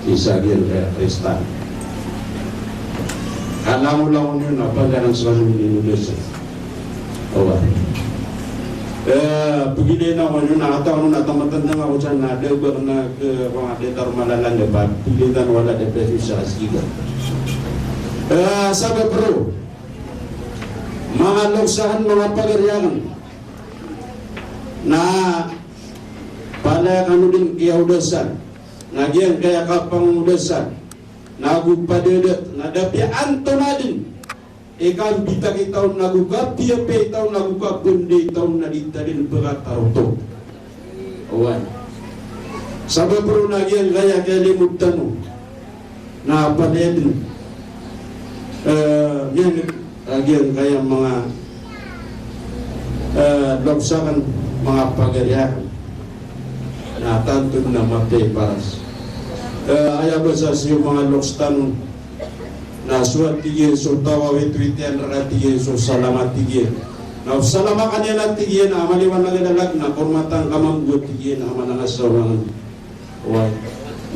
si Sagyang kaya Kristan alam mo lang yun apa ganang selalu Indonesia owa pagili na ko yun nakataon na tamatan na ako dyan na debar na mga detar malalan diba pilitan wala depresi sa asiga sabi bro mga luksahan, mga pagiryangan na pala kanu din kiaudasan nagyan kaya kapangudasan nagugpadedet na dapya anto na din ikan bita kita nagu kapia pe tahu nagu kapende tahu nadi tadin berat taruto. Awan. Sabab perlu nagian gaya kali mutanu. Nah apa din? Yang nagian gaya mga loksakan mga pagariakan. Nah tantu na mapay paras. Ayah bahasa siyo mga lokstanu. Na suat tigil so tawa witwitian ratigil so salamat tigil. Na salama kanila tigil na amaliwan na ganalag na kurmatang kamanggut tigil na amanangasawangan. Why?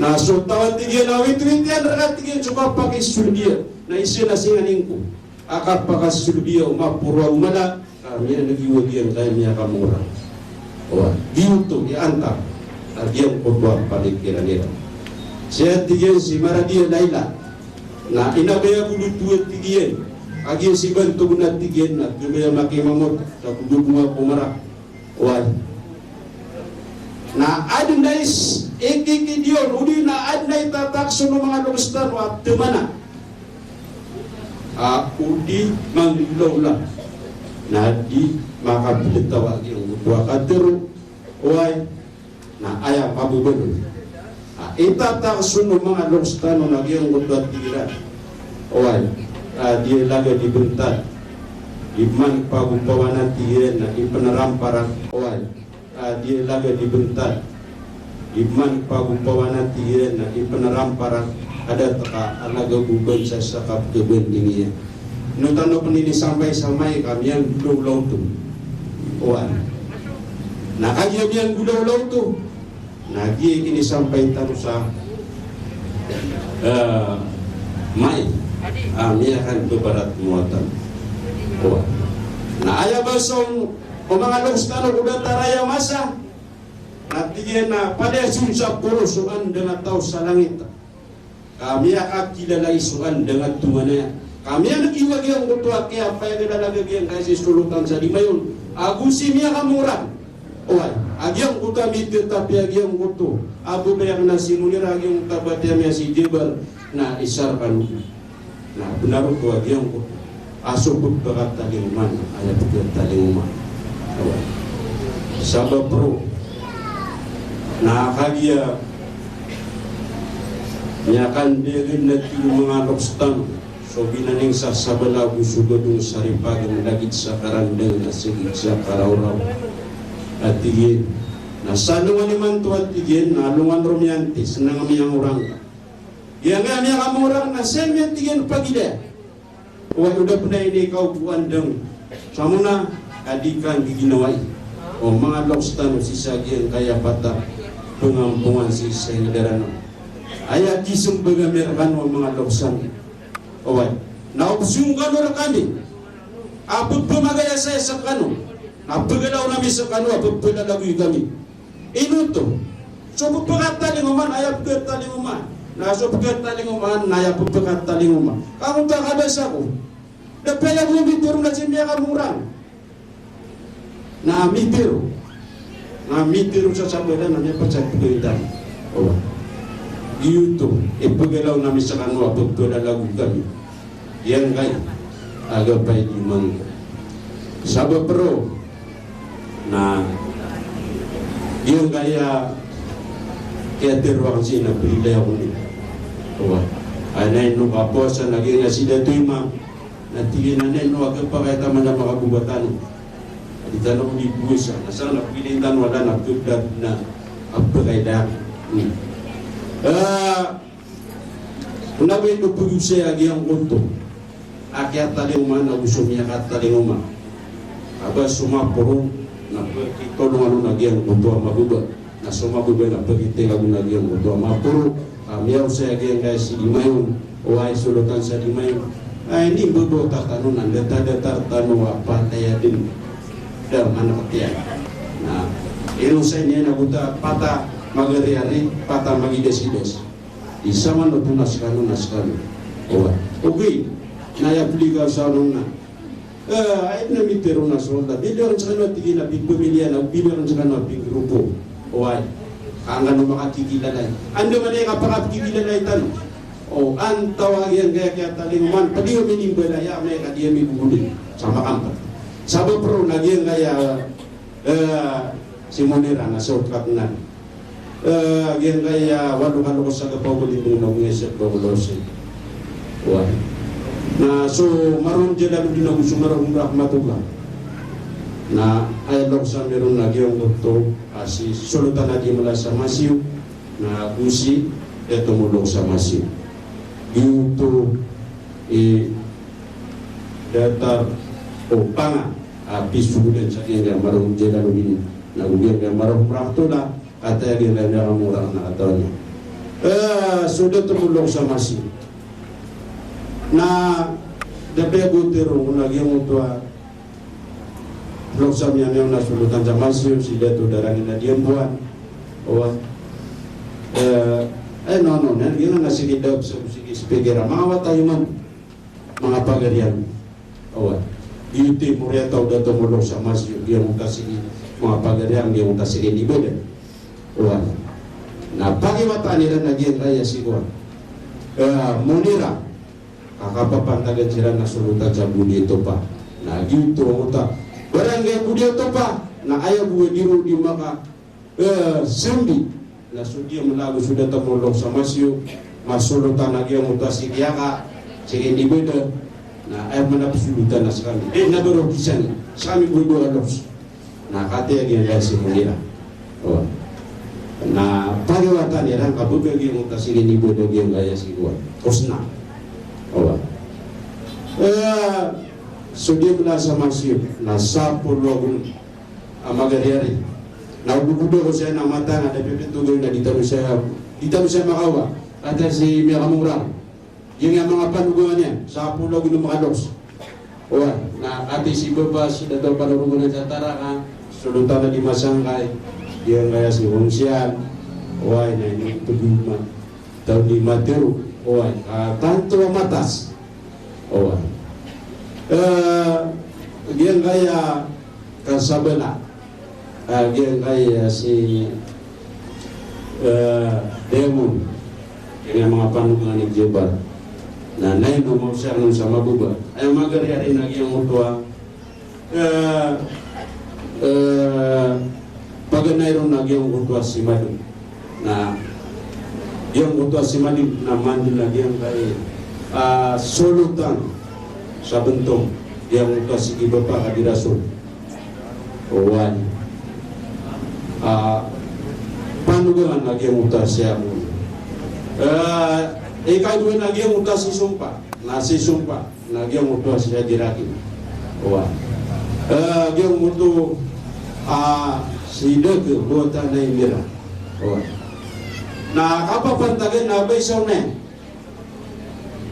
Na so tawa tigil na witwitian ratigil so kapakisulbiya na isinasinganin ko. Akapakisulbiya umapura umala kami na nagiwagyan kaya niya kamura. Why? Dito iantap agyan ko ba palikiran nila. Siya tigil si Maradia Laila. Na inabaya kudu tuwa tigien agi si bantu guna tigien na kebaya makimamot sa kudu bunga pumara wal na adnais ikikidion udi na adnai tatak suno mga lugstan wa temana udi manglawla na di makabilitawa yung dua kateru wal na ayam pabubelo itatak suno mga lokstano na giyang gudot tira oy dia laga dibentat iman pagumpawana tiyen na ipanaramparan oy dia laga dibentat iman pagumpawana tiyen na ipanaramparan ada taka alaga guban sa sakap kebendingiya nutano penili sampai kami yang gulaw tu oy nakagiyam yang gulaw tu nagi ini sampai taruh sa mai akan bebarat muatan. Nah ayah basong mga lokstano udah taraya masa natigyan na pada sunsa puro suan dengan tau sa langit kami akan kilala isuan dengan tumana kami ang nagiwag yung kutuwa kaya apa yang nilalagag yung kasi sulutan sa dimayon agusin niya kamuran agyang kuta mitir tapi agyang kuto abu bayak na simulir agyang tabatya miya si Jebal na isar kanu na benar ko agyang kuto aso pagbagat talinguman ayat pagbagat talinguman sabab pro na kagya niyakan degin na mga lokstan so binaning sa sabalagu sugodong saripagan lagit sa karandang na sigit sa karaw-raw at tigin na salungan naman to at tigin na lungan romantis na ngamiyang orang yang nga niya kamurang na semya tigin pagida udah pernah ini kau buandang samuna adikan giginaway o mga lokstan si sagian kaya pata pengampungan si sahidarano ayat isang bagamerkan o mga loksan oy naubsungkan orang kami apa pemagaya saya sakano napagalaw namin sa kanwa, pagpilalagoy kami. Inuto. So pagpagatalinguman, ayaw pagkatalinguman. So pagkatalinguman, ayaw pagkatalinguman. Kakong kakabas ako. Napayag mo bituro na siya kamurang. Namitiro. Namitiro sa sabadan na niya pagsagpagalitan. O. Iuto. Ipagalaw namin sa kanwa, pagpilalagoy kami. Yan kay agapay di mangga. Sabab bro. Na yung kaya terwang sina pilih ako ni anay no kaposa lagi nga sila tuima natigin na no agad pa kaya tama na makabubatan di tanong di busa nasa napilintan wala nagtugdad na agpagayda unawin no pag-usay agi ang kunto akyat talinguman na gusto niya kat talinguman aba sumapurong na pagkitulungan lagi ang butuwa mabuba na sumabuba na pagkitingagun lagi ang butuwa mapuro miyaw sa agi ang kaya si Dimayon o ay sulutan sa Dimayon ay hindi bubuta tanunan data-data tanong pataya din dalam anak katiyan na ilusay niya na buta pata magari-ari pata magides-ides isa man o tunas kano okay nayapiligaw sa anong na ay na mitero na solda biliyon sa kanwa tigil na pagpamilya na biliyon sa kanwa pagrupo o ay ang ano makakikilala ando man ay kapakakikilala tanong Oh, antawa yang kaya taliman, padi minim bedaya mereka dia mibuli sama kampa. Sabab pro lagi yang kaya simonera na so kapnan. Yang kaya walu sa kapaw buli ng ngesek bawlosi. Wah. Na so maron jela di na sumarong rahmatullah. Na ayalok sa meron lagi ang doktor asi sulutan na di mala sa masiw na kusi eto mulong sa masiw. Itu datar panga pisu dan sakit yang marung jalan ini nagugian yang marung rahtola kata yang dalam orang nak katanya sudah termulung sama si na dapat butiru lagi mutua loksam yang nasulutan sama si tu darangin dia buat oh no nanti kita ngasih kita sebagai ramah tayo mga pagarian awat iti muria tau dato mulong sa masyo dia mutasi mga pagarian dia mutasi di beda awat na pagi mata nila nagyan raya sigwa munira kakapapantagan sila na sulutan sa budi ito pa na gitu muta barangay budi ito pa na ayaw buwe diru di maka sembi na sudia melagu sudah temulong sa masyo masulutan lagi yang mutasi kiaka sige di beda na ay manapsulutan na sa kami na berokisan sa kami berdua los na kate yang si mulira oh na pagawatan yang kabubag yang mutasi di beda yang gaya si gua osna oh sudia melasa masyo na sapulong amagariari na ubukudo ko siya na mata na pipituloy na dito saya makawa kata si Mia Kamurang yung mga panugungan sa pulau gunung makalos wah na ati si Baba sudah tahu panugungan sa Taraka sulutan na di Masangkay yung kaya si Hongsian wah na ini tuguma tahu di Matero wah tanto matas wah yung kaya kasabela yung kaya si Demon dengan mga panugungan ni Jebar na nain mo siya nung sa mabuba ay magariari na yung mutua paganay ron na yung mutua si Madu na yung mutua si Madu na mandi lagi yung kay sulutan sa bentong yung mutua si Gibapa Kadirasul owan panugungan lagi yung mutua siya mo ikaw doon nagyang muta si sumpa nagyang muta siya diraki wah nagyang muto si dege buatan na imira wah na kapapantagan na baysaw na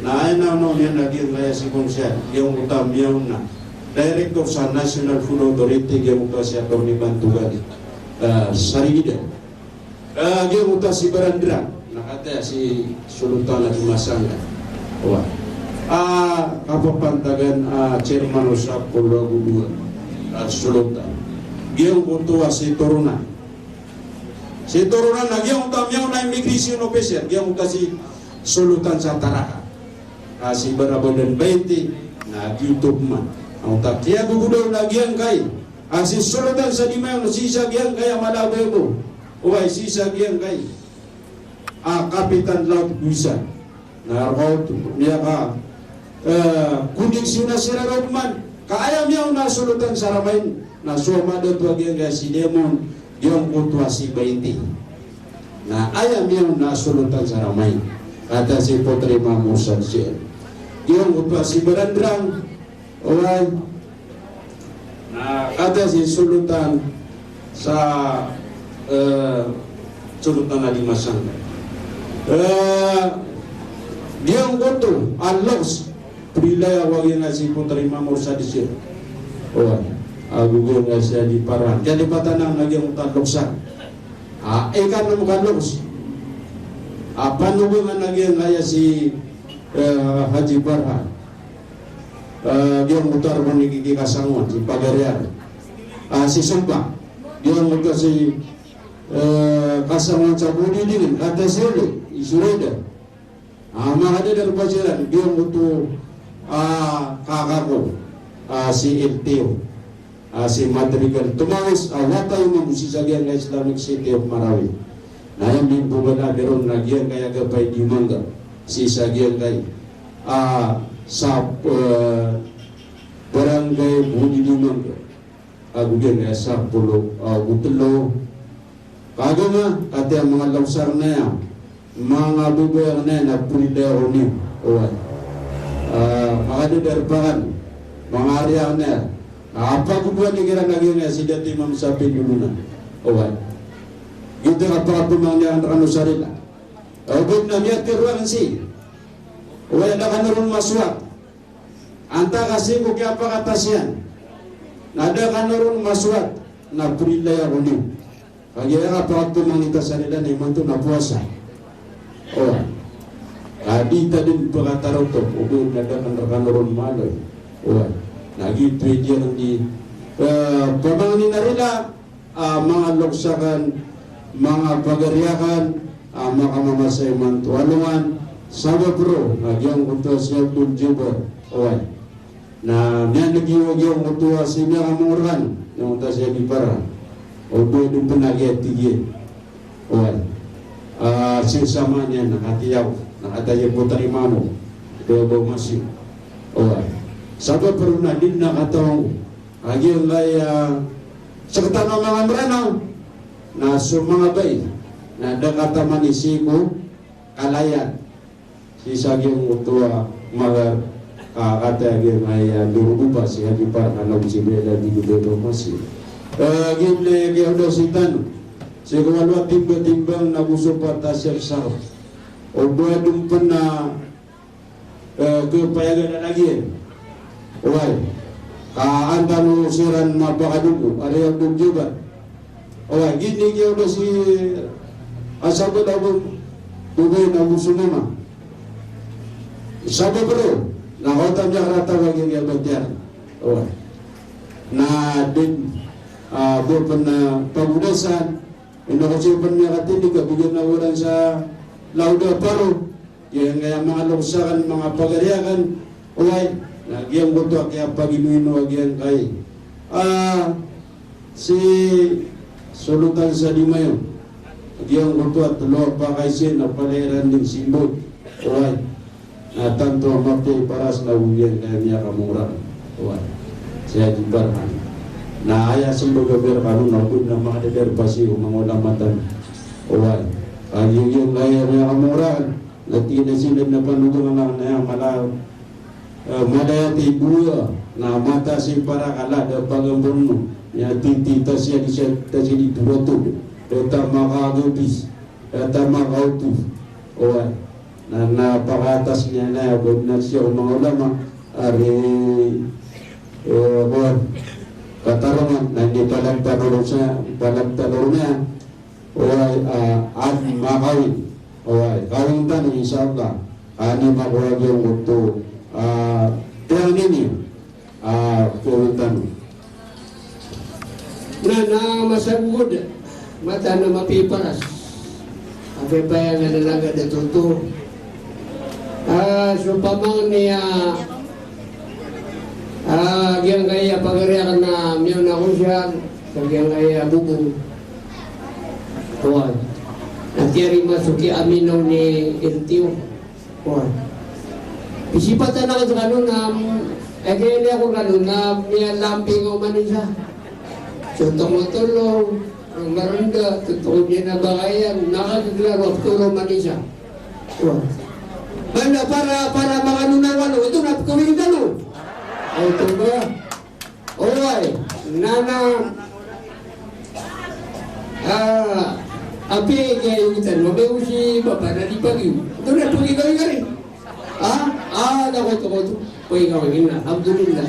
na ay na yan nagyang kaya si konsyan yung muta miyaw na director sa National Food Authority yung muta siya Tony Bantugan Sarigida yung muta si Barandra nakata si sulutan na Masangkay wah kapapantagan chairman sa Pulau Gudua sulutan giyong kutuwa si Torunan nagyang utamyaw na immigration officer giyong si sulutan sa Taraka si Barabadan 20 na YouTube man ang kaya gugudaw na giyang kay si sulutan sa Dimayo na sisa giyang kay Malabebo wah sisa giyang kay Kapitan Laut Buisan na raut niya ka kuning sina sira Rodman kaayam yang nasulutan sa ramain na suama do tuag yang si Demon yung kutwa si 20 na ayam yang nasulutan sa ramain kata si Putri Mamusan siya yung kutwa si Barandrang alright na kata si sulutan sa sulutan na di Masangkay Diang goto alos prilaya wagi nasi Putri Mamur sadisir oh agugo nasi di paran jadi patanang lagi yang utan ikan na mukalos panugungan lagi yang kaya si Haji Barhan dia mutar meniki kasangon si Pagarian si Sumpah dia mutar si kasangon sa budi dingin kata sili isureda Makadadar pasiran biyong uto kakako si LTO si Madrigal tumawis watay mo si Sagyan na Islamic City of Marawi. Nayang din po ba na meron nagyan kaya gapay di mangga si Sagyan kay sa barangay Budi di mangga agugyan kaya sa pulo Butelo kago nga kati ang mga lausar na yan mga bubayang na yan na pulidero niyo makadidarbahan mga area na yan Apagubwan ni kira naging si dati Imam Sapi dulu na. Owan. Gitu apa pemangnya ranu sarila. Obud na biat keruan si. Owan ada kanurun maswak. Anta kasih ko kaya apa katasian. Nada kanurun maswak na prilay aruni. Kaya apa pemangita sarila ni mantu na puasa. Owan. Kadi tadi berkata rotok. Obud ada kanurun maloy. Owan. Nagi dia di pemangni narila mga luksakan mga pagariakan mga mamasay mantualungan sama bro nagyang utua siya tunjibor owan na niya nagiwag yung utua siya kamurhan yung utua siya di para o doon yung panagay tigil owan sinsama niya nakatiyaw nakatayo po tarimamo doon masih owan Sabab peruna din na katong agil lay sa katanaw mga maranaw na sumangabay na dakataman isiko kalayan si sagyong utua mga kakata agil ay durugupa si Hagipar anong si Bela di Gubero Masih agil giyado si Tano si kumalwa timba-timbang nagusupat asyar sarap o buhay dumpan na kepayagan na lagi Uway, kaanta no siran mapakadugo, arayang dugjuban. Uway, gini kiyo na si asabot abong tubay na musunama. Sabot bro, nakotam niya karatawag yung yabat yan. Uway, na din, bupan na pagudasan, inakasipan niya katinig, kabigyan na uran sa lauda paro, yung mga luksakan, mga pagariakan, uway, Nagyang buto kaya paginuino agyan kay si sulutan sa Dimayo nagyang buto at tulo pa kay sin na paliran ng simbot uway na tanto mapay paras na ugyan kaya niya kamurang uway siya jibarhan na aya sumbaga karon na pud na makadader pa si umangulamatan uway yung layar niya kamurang latina sila na panugang na malaw madayati buya na mata si para kala da pagambon ya titi tasya di tasya di turoto data makagubis data makautu owa na pakatas niya na benar siya mga ulama ari katarungan na di palang talurnya owa ad makawin owa kawin tan insyaallah ani makwag yung waktu yang ini kurutan
na masagud mata na mapiparas abe bayan na nalaga da tuto so pamang niya gyang kaya pagariakan na miyo na ko siya gyang kaya bubong tuwan natiyari masuki aminaw ni LTO tuwan isipatan ako sa kanon na agay ako kanon na may lamping o manisa. So tumutulong, ang maranda, totoo niya na bakayan, nakakaglaro, turo manisa. Banda para mga nunawan, ito na kawin gano'n. Ay, ito ba? Oy, nana, api kayo itan, mabayo si Bapa na di pagi. Ito na, pagi kawin ka rin. Ako. Pwede gawin na. Alhamdulillah.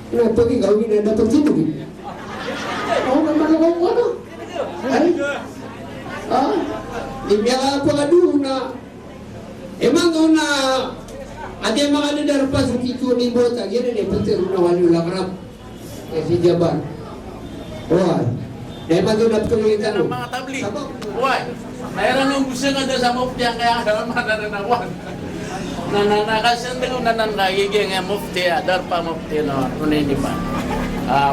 Pwede gawin na dapat sino. Naman ako ano. Ay. Hindi ka pa doon na. Emang doon na. At yung mga nadarpa sa kikunin mo. Yan na pati rin na wali lakrap. Si Jaban. Why? Emang doon na patuloy ka no.
Mga tabli. Why? mayroon yung gusto nga doon sa mufti ang kaya naman nananawan. Nananakasan din nanan nagiging mufti, adar pa mufti no, tunay di ba?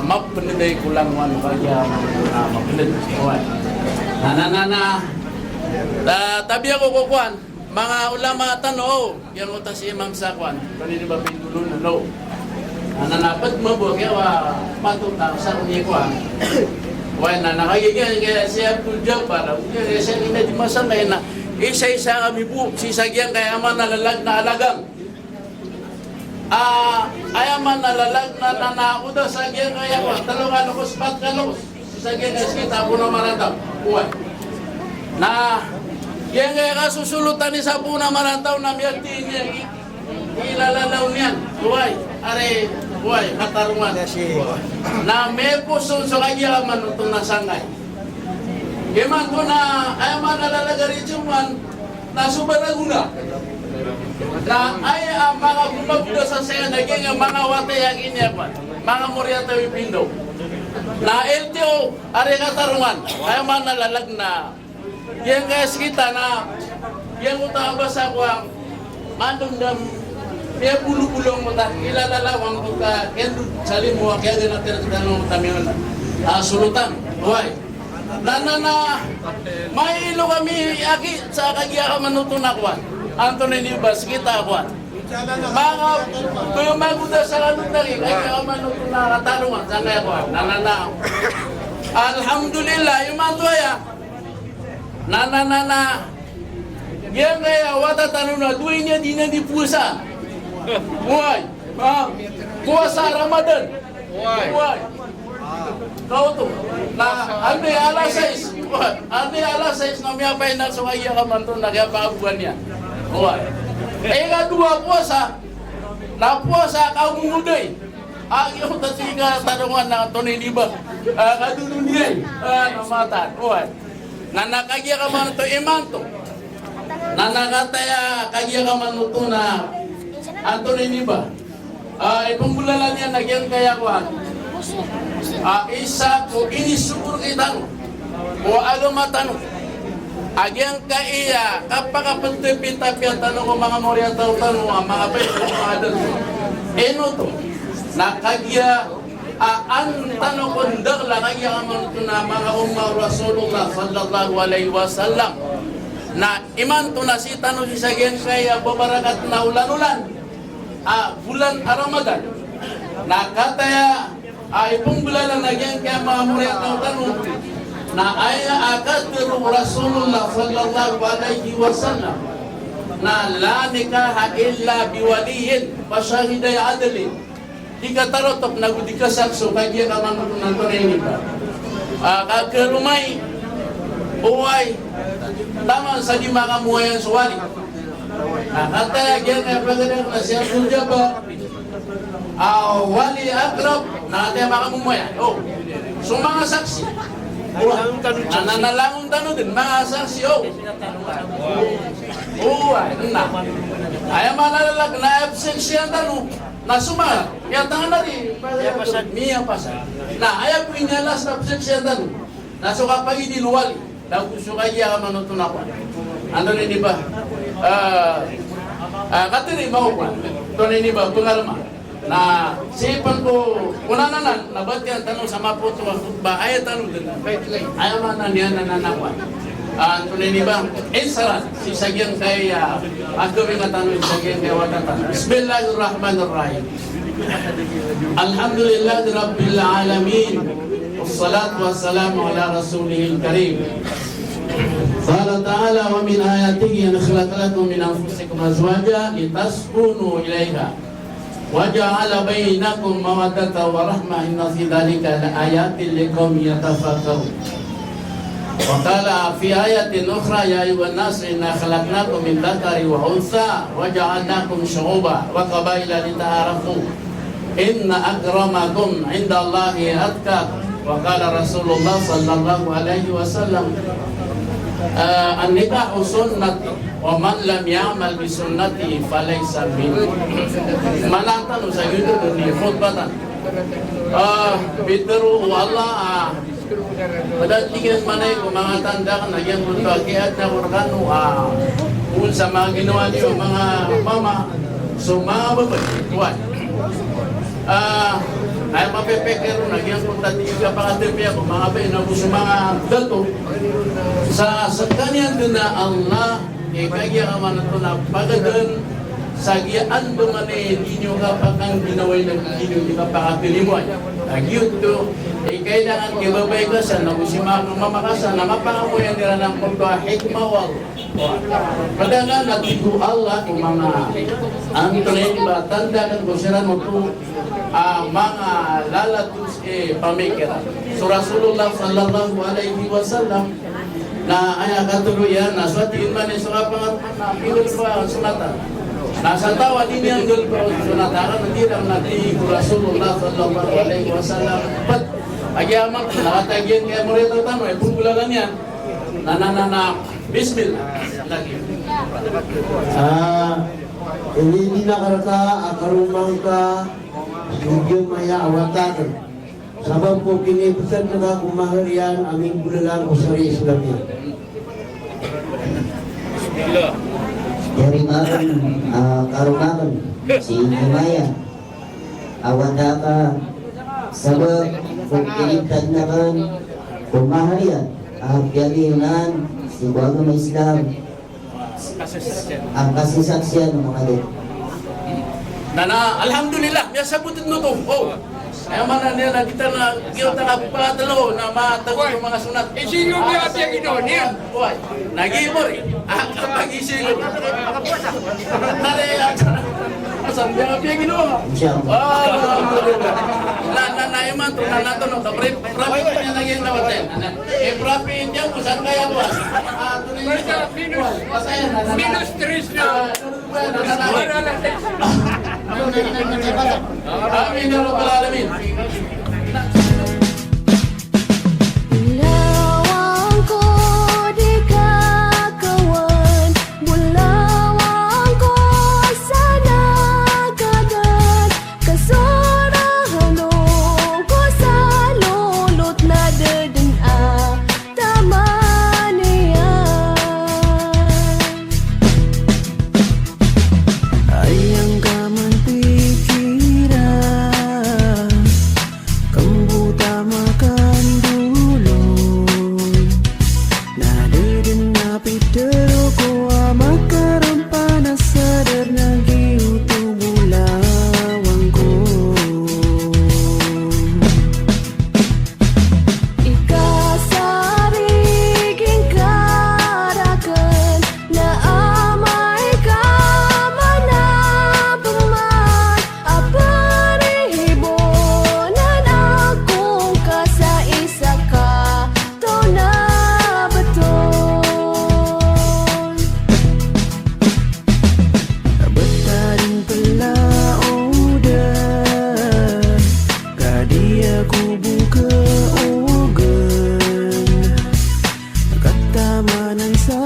Mapuniday kulang wan kaya mapunid. Tabi ako kukuan, mga ulama tano, yung utas si Imam Sakwan, tunay di ba pindulo na no? Nananapat mo po kaya matutang sa kunyikuan. Why na nakagigyan kaya si Abdul Jabbar, kaya siya hindi masanay na isa-isa kami po, sisagyan kaya man nalalag na alagang. Ayaman nalalag na nanauda sagyan kaya ko, talong kalukos, pat kalukos, sisagyan kaya kita po na marantaw. Uwan. Na, yan kaya kasusulutan ni sa po na marantaw na miyagtiin niya, ilalalaw niyan. Uway, are, uway, katarungan. Na may puso so kaya man itong nasangay. Iman ko na ayaman nalalagari man na subaraguna. Na ay ang mga gumagdo sa saya naging ang mga watayag inyapan, mga muryata wipindo. Na LTO, ari katarungan, ayaman nalalag na. Yan guys kita na, yan utabas ako ang mandundam. Kaya bulu-bulong mo ta, ilalalawang mo ka, kaya salim mo, kaya din natin ang tamiyon. Sulutan, huwag. May ilo kami aki sa kagya ka manutun akuan. Anthony Nibas, kita akuan. Mga maguda sa lanong nari, kagya ka manutun na katarungan sa kaya akuan. Alhamdulillah, yung matuaya. Yan kaya wata tanong na, duwi niya di na di pusa. Huwag. Puasa Ramadan. Huwag. Kau tu, na ande ala 6 na miya pa ina so kaya ka man to nagapabuan niya. Huwag. Ka dua puasa. Na puasa ka munguday. Yung tasiga tanungan na ito ni Liba. Kadulun niya. Namatan. Huwag. Nanakagya ka man ito iman to. Nanakataya kagya ka man ito na Anthony Niba. Ipambulalan niya nagyan kaya kuhan. Isa ko inisubur kita no. O agamatan no. Agyang kaiya kapakapagtipita-pita tanong ko mga morya tao-tanong ang mga pwede mga adal. Eno to. Nakagya ang tanong ko ndagla kagya kaman ito na mga umar Rasulullah sallallahu alaihi wasallam. Na iman to na si tanong si sagyan kaya babarakat na ulan-ulan. Bulan Ramadan. Nakataya ipong bulan lang nagyan kaya mga murya tanong na ay akadiru Rasulullah sallallahu alaihi wasallam na la nikaha illa biwaliyin pasyahiday adalin di ka tarotok nagudi ka sakso kaya ka mga nantunin ba kakarumay uway tama sa di makamuhayan suwali nakataya kaya kaya pagkakang na siya Jabbar wali akrab nakataya makamumaya so mga saksi nananalangon tanong din mga saksi ayaw malalalag na absent siya tanong na sumala kaya tangan na rin miya pasag na ayaw pinyalas na absent siya tanong na so kapag idiluwali na gusto kaya ka manutun ako ano rin iba katiri mo pa ito rin iba pangalama na sipan ko una nanan nabati ang tanong sa maputo ang khutbah ay tanong din ayaw man na niya nananawan tunay ni ba insaran si sagyan kay ang gawin na tanong si sagyan kay watatan Bismillahirrahmanirrahim Alhamdulillahi Rabbil Alamin wassalatu wassalamu ala rasulihil karim Qala ta'ala wa min ayatihi an khalaqa lakum min anfusikum azwaja litaskunu ilaiha وَجَعَلَ بَيْنَكُمْ مَوَدَّةً وَرَحْمَةً إِنَّ فِي ذَلِكَ لَآيَاتٍ لِقَوْمٍ يَتَفَكَّرُونَ وقال في آية أخرى يا أيها الناس إنا خلقناكم من ذكر وأنثى وجعلناكم شعوبا وقبائل لتعارفوا إن أكرمكم عند الله أتقاكم وقال رسول الله صلى الله عليه وسلم النكاح سنتي ومن لم يعمل بسنتي فليس مني manatan sa yudo ni khutbatan bidru wallah Padatigan manay ko mga tanda ka na yan kung bagiat na kurkano kung sa mga ginawa niyo mga mama so mga babay tuwan ay mapepekero na yan kung tatiga pa katipya ko mga bay na gusto mga dato sa kanyan doon na Allah kaya ka man ito na pagadan sa giyaan doon di nyo kapag ginaway ng inyo di ka pakapilimuan nagyut to kailangan kibabay ka sa nagusimang mamakasa na mapangamuyan nila ng pagka hikmawal padala natigo Allah kung mga ang tuloy ba tandakan ko sila mo to mga lalatus pamikira so Rasulullah sallallahu alaihi wasallam na ay katuluyan na swatiin man sa kapangat na pinul pa ang sunatan nasa tawa din yung gulpa ang sunatan hindi lang natin Rasulullah sallallahu alaihi wasallam but agyaman nakatagyan kaya mo rin tamo pupulagan yan nanananak bismillah lagi
hindi nakarata akarumang ka medyo maya awatan sabab po kinipusan na nga kumaharian aming bulalang usari Islamia.
Dari makan karumakan si Himaya awanda ka sabab kung kinitad naman kumaharian piyalinan si Bagong Islam ang kasisaksiyan ng mga ito.
Alhamdulillah, may sabutin mo to. Ay man na kita na patalo na matagos yung mga sunat.
Sino ba ang ginoon niya?
Nag-ibor kapag ising Asan biya nga biya ginawa? Alhamdulillah. Naiman to na nato no. Profit niya naging nawatin. Profit niya kung saan kaya buwas.
Minus 3 na.
Amin ya rabbal alamin.
Bulawang ko di kakawan, bulawang ko sana kagan, kasurahan ko sa lulot na dadan tama niya. Ayang gaman pikiran, kambuta makan dulon, nadadan na pitero ko makaram panas sadar na giuto bulawang ko. Ikasariging karakan na amay kamanapaman aparihibonan akong kasaisa ka to na baton. Bataring palaodan kadi ako buka ogan katamanan sa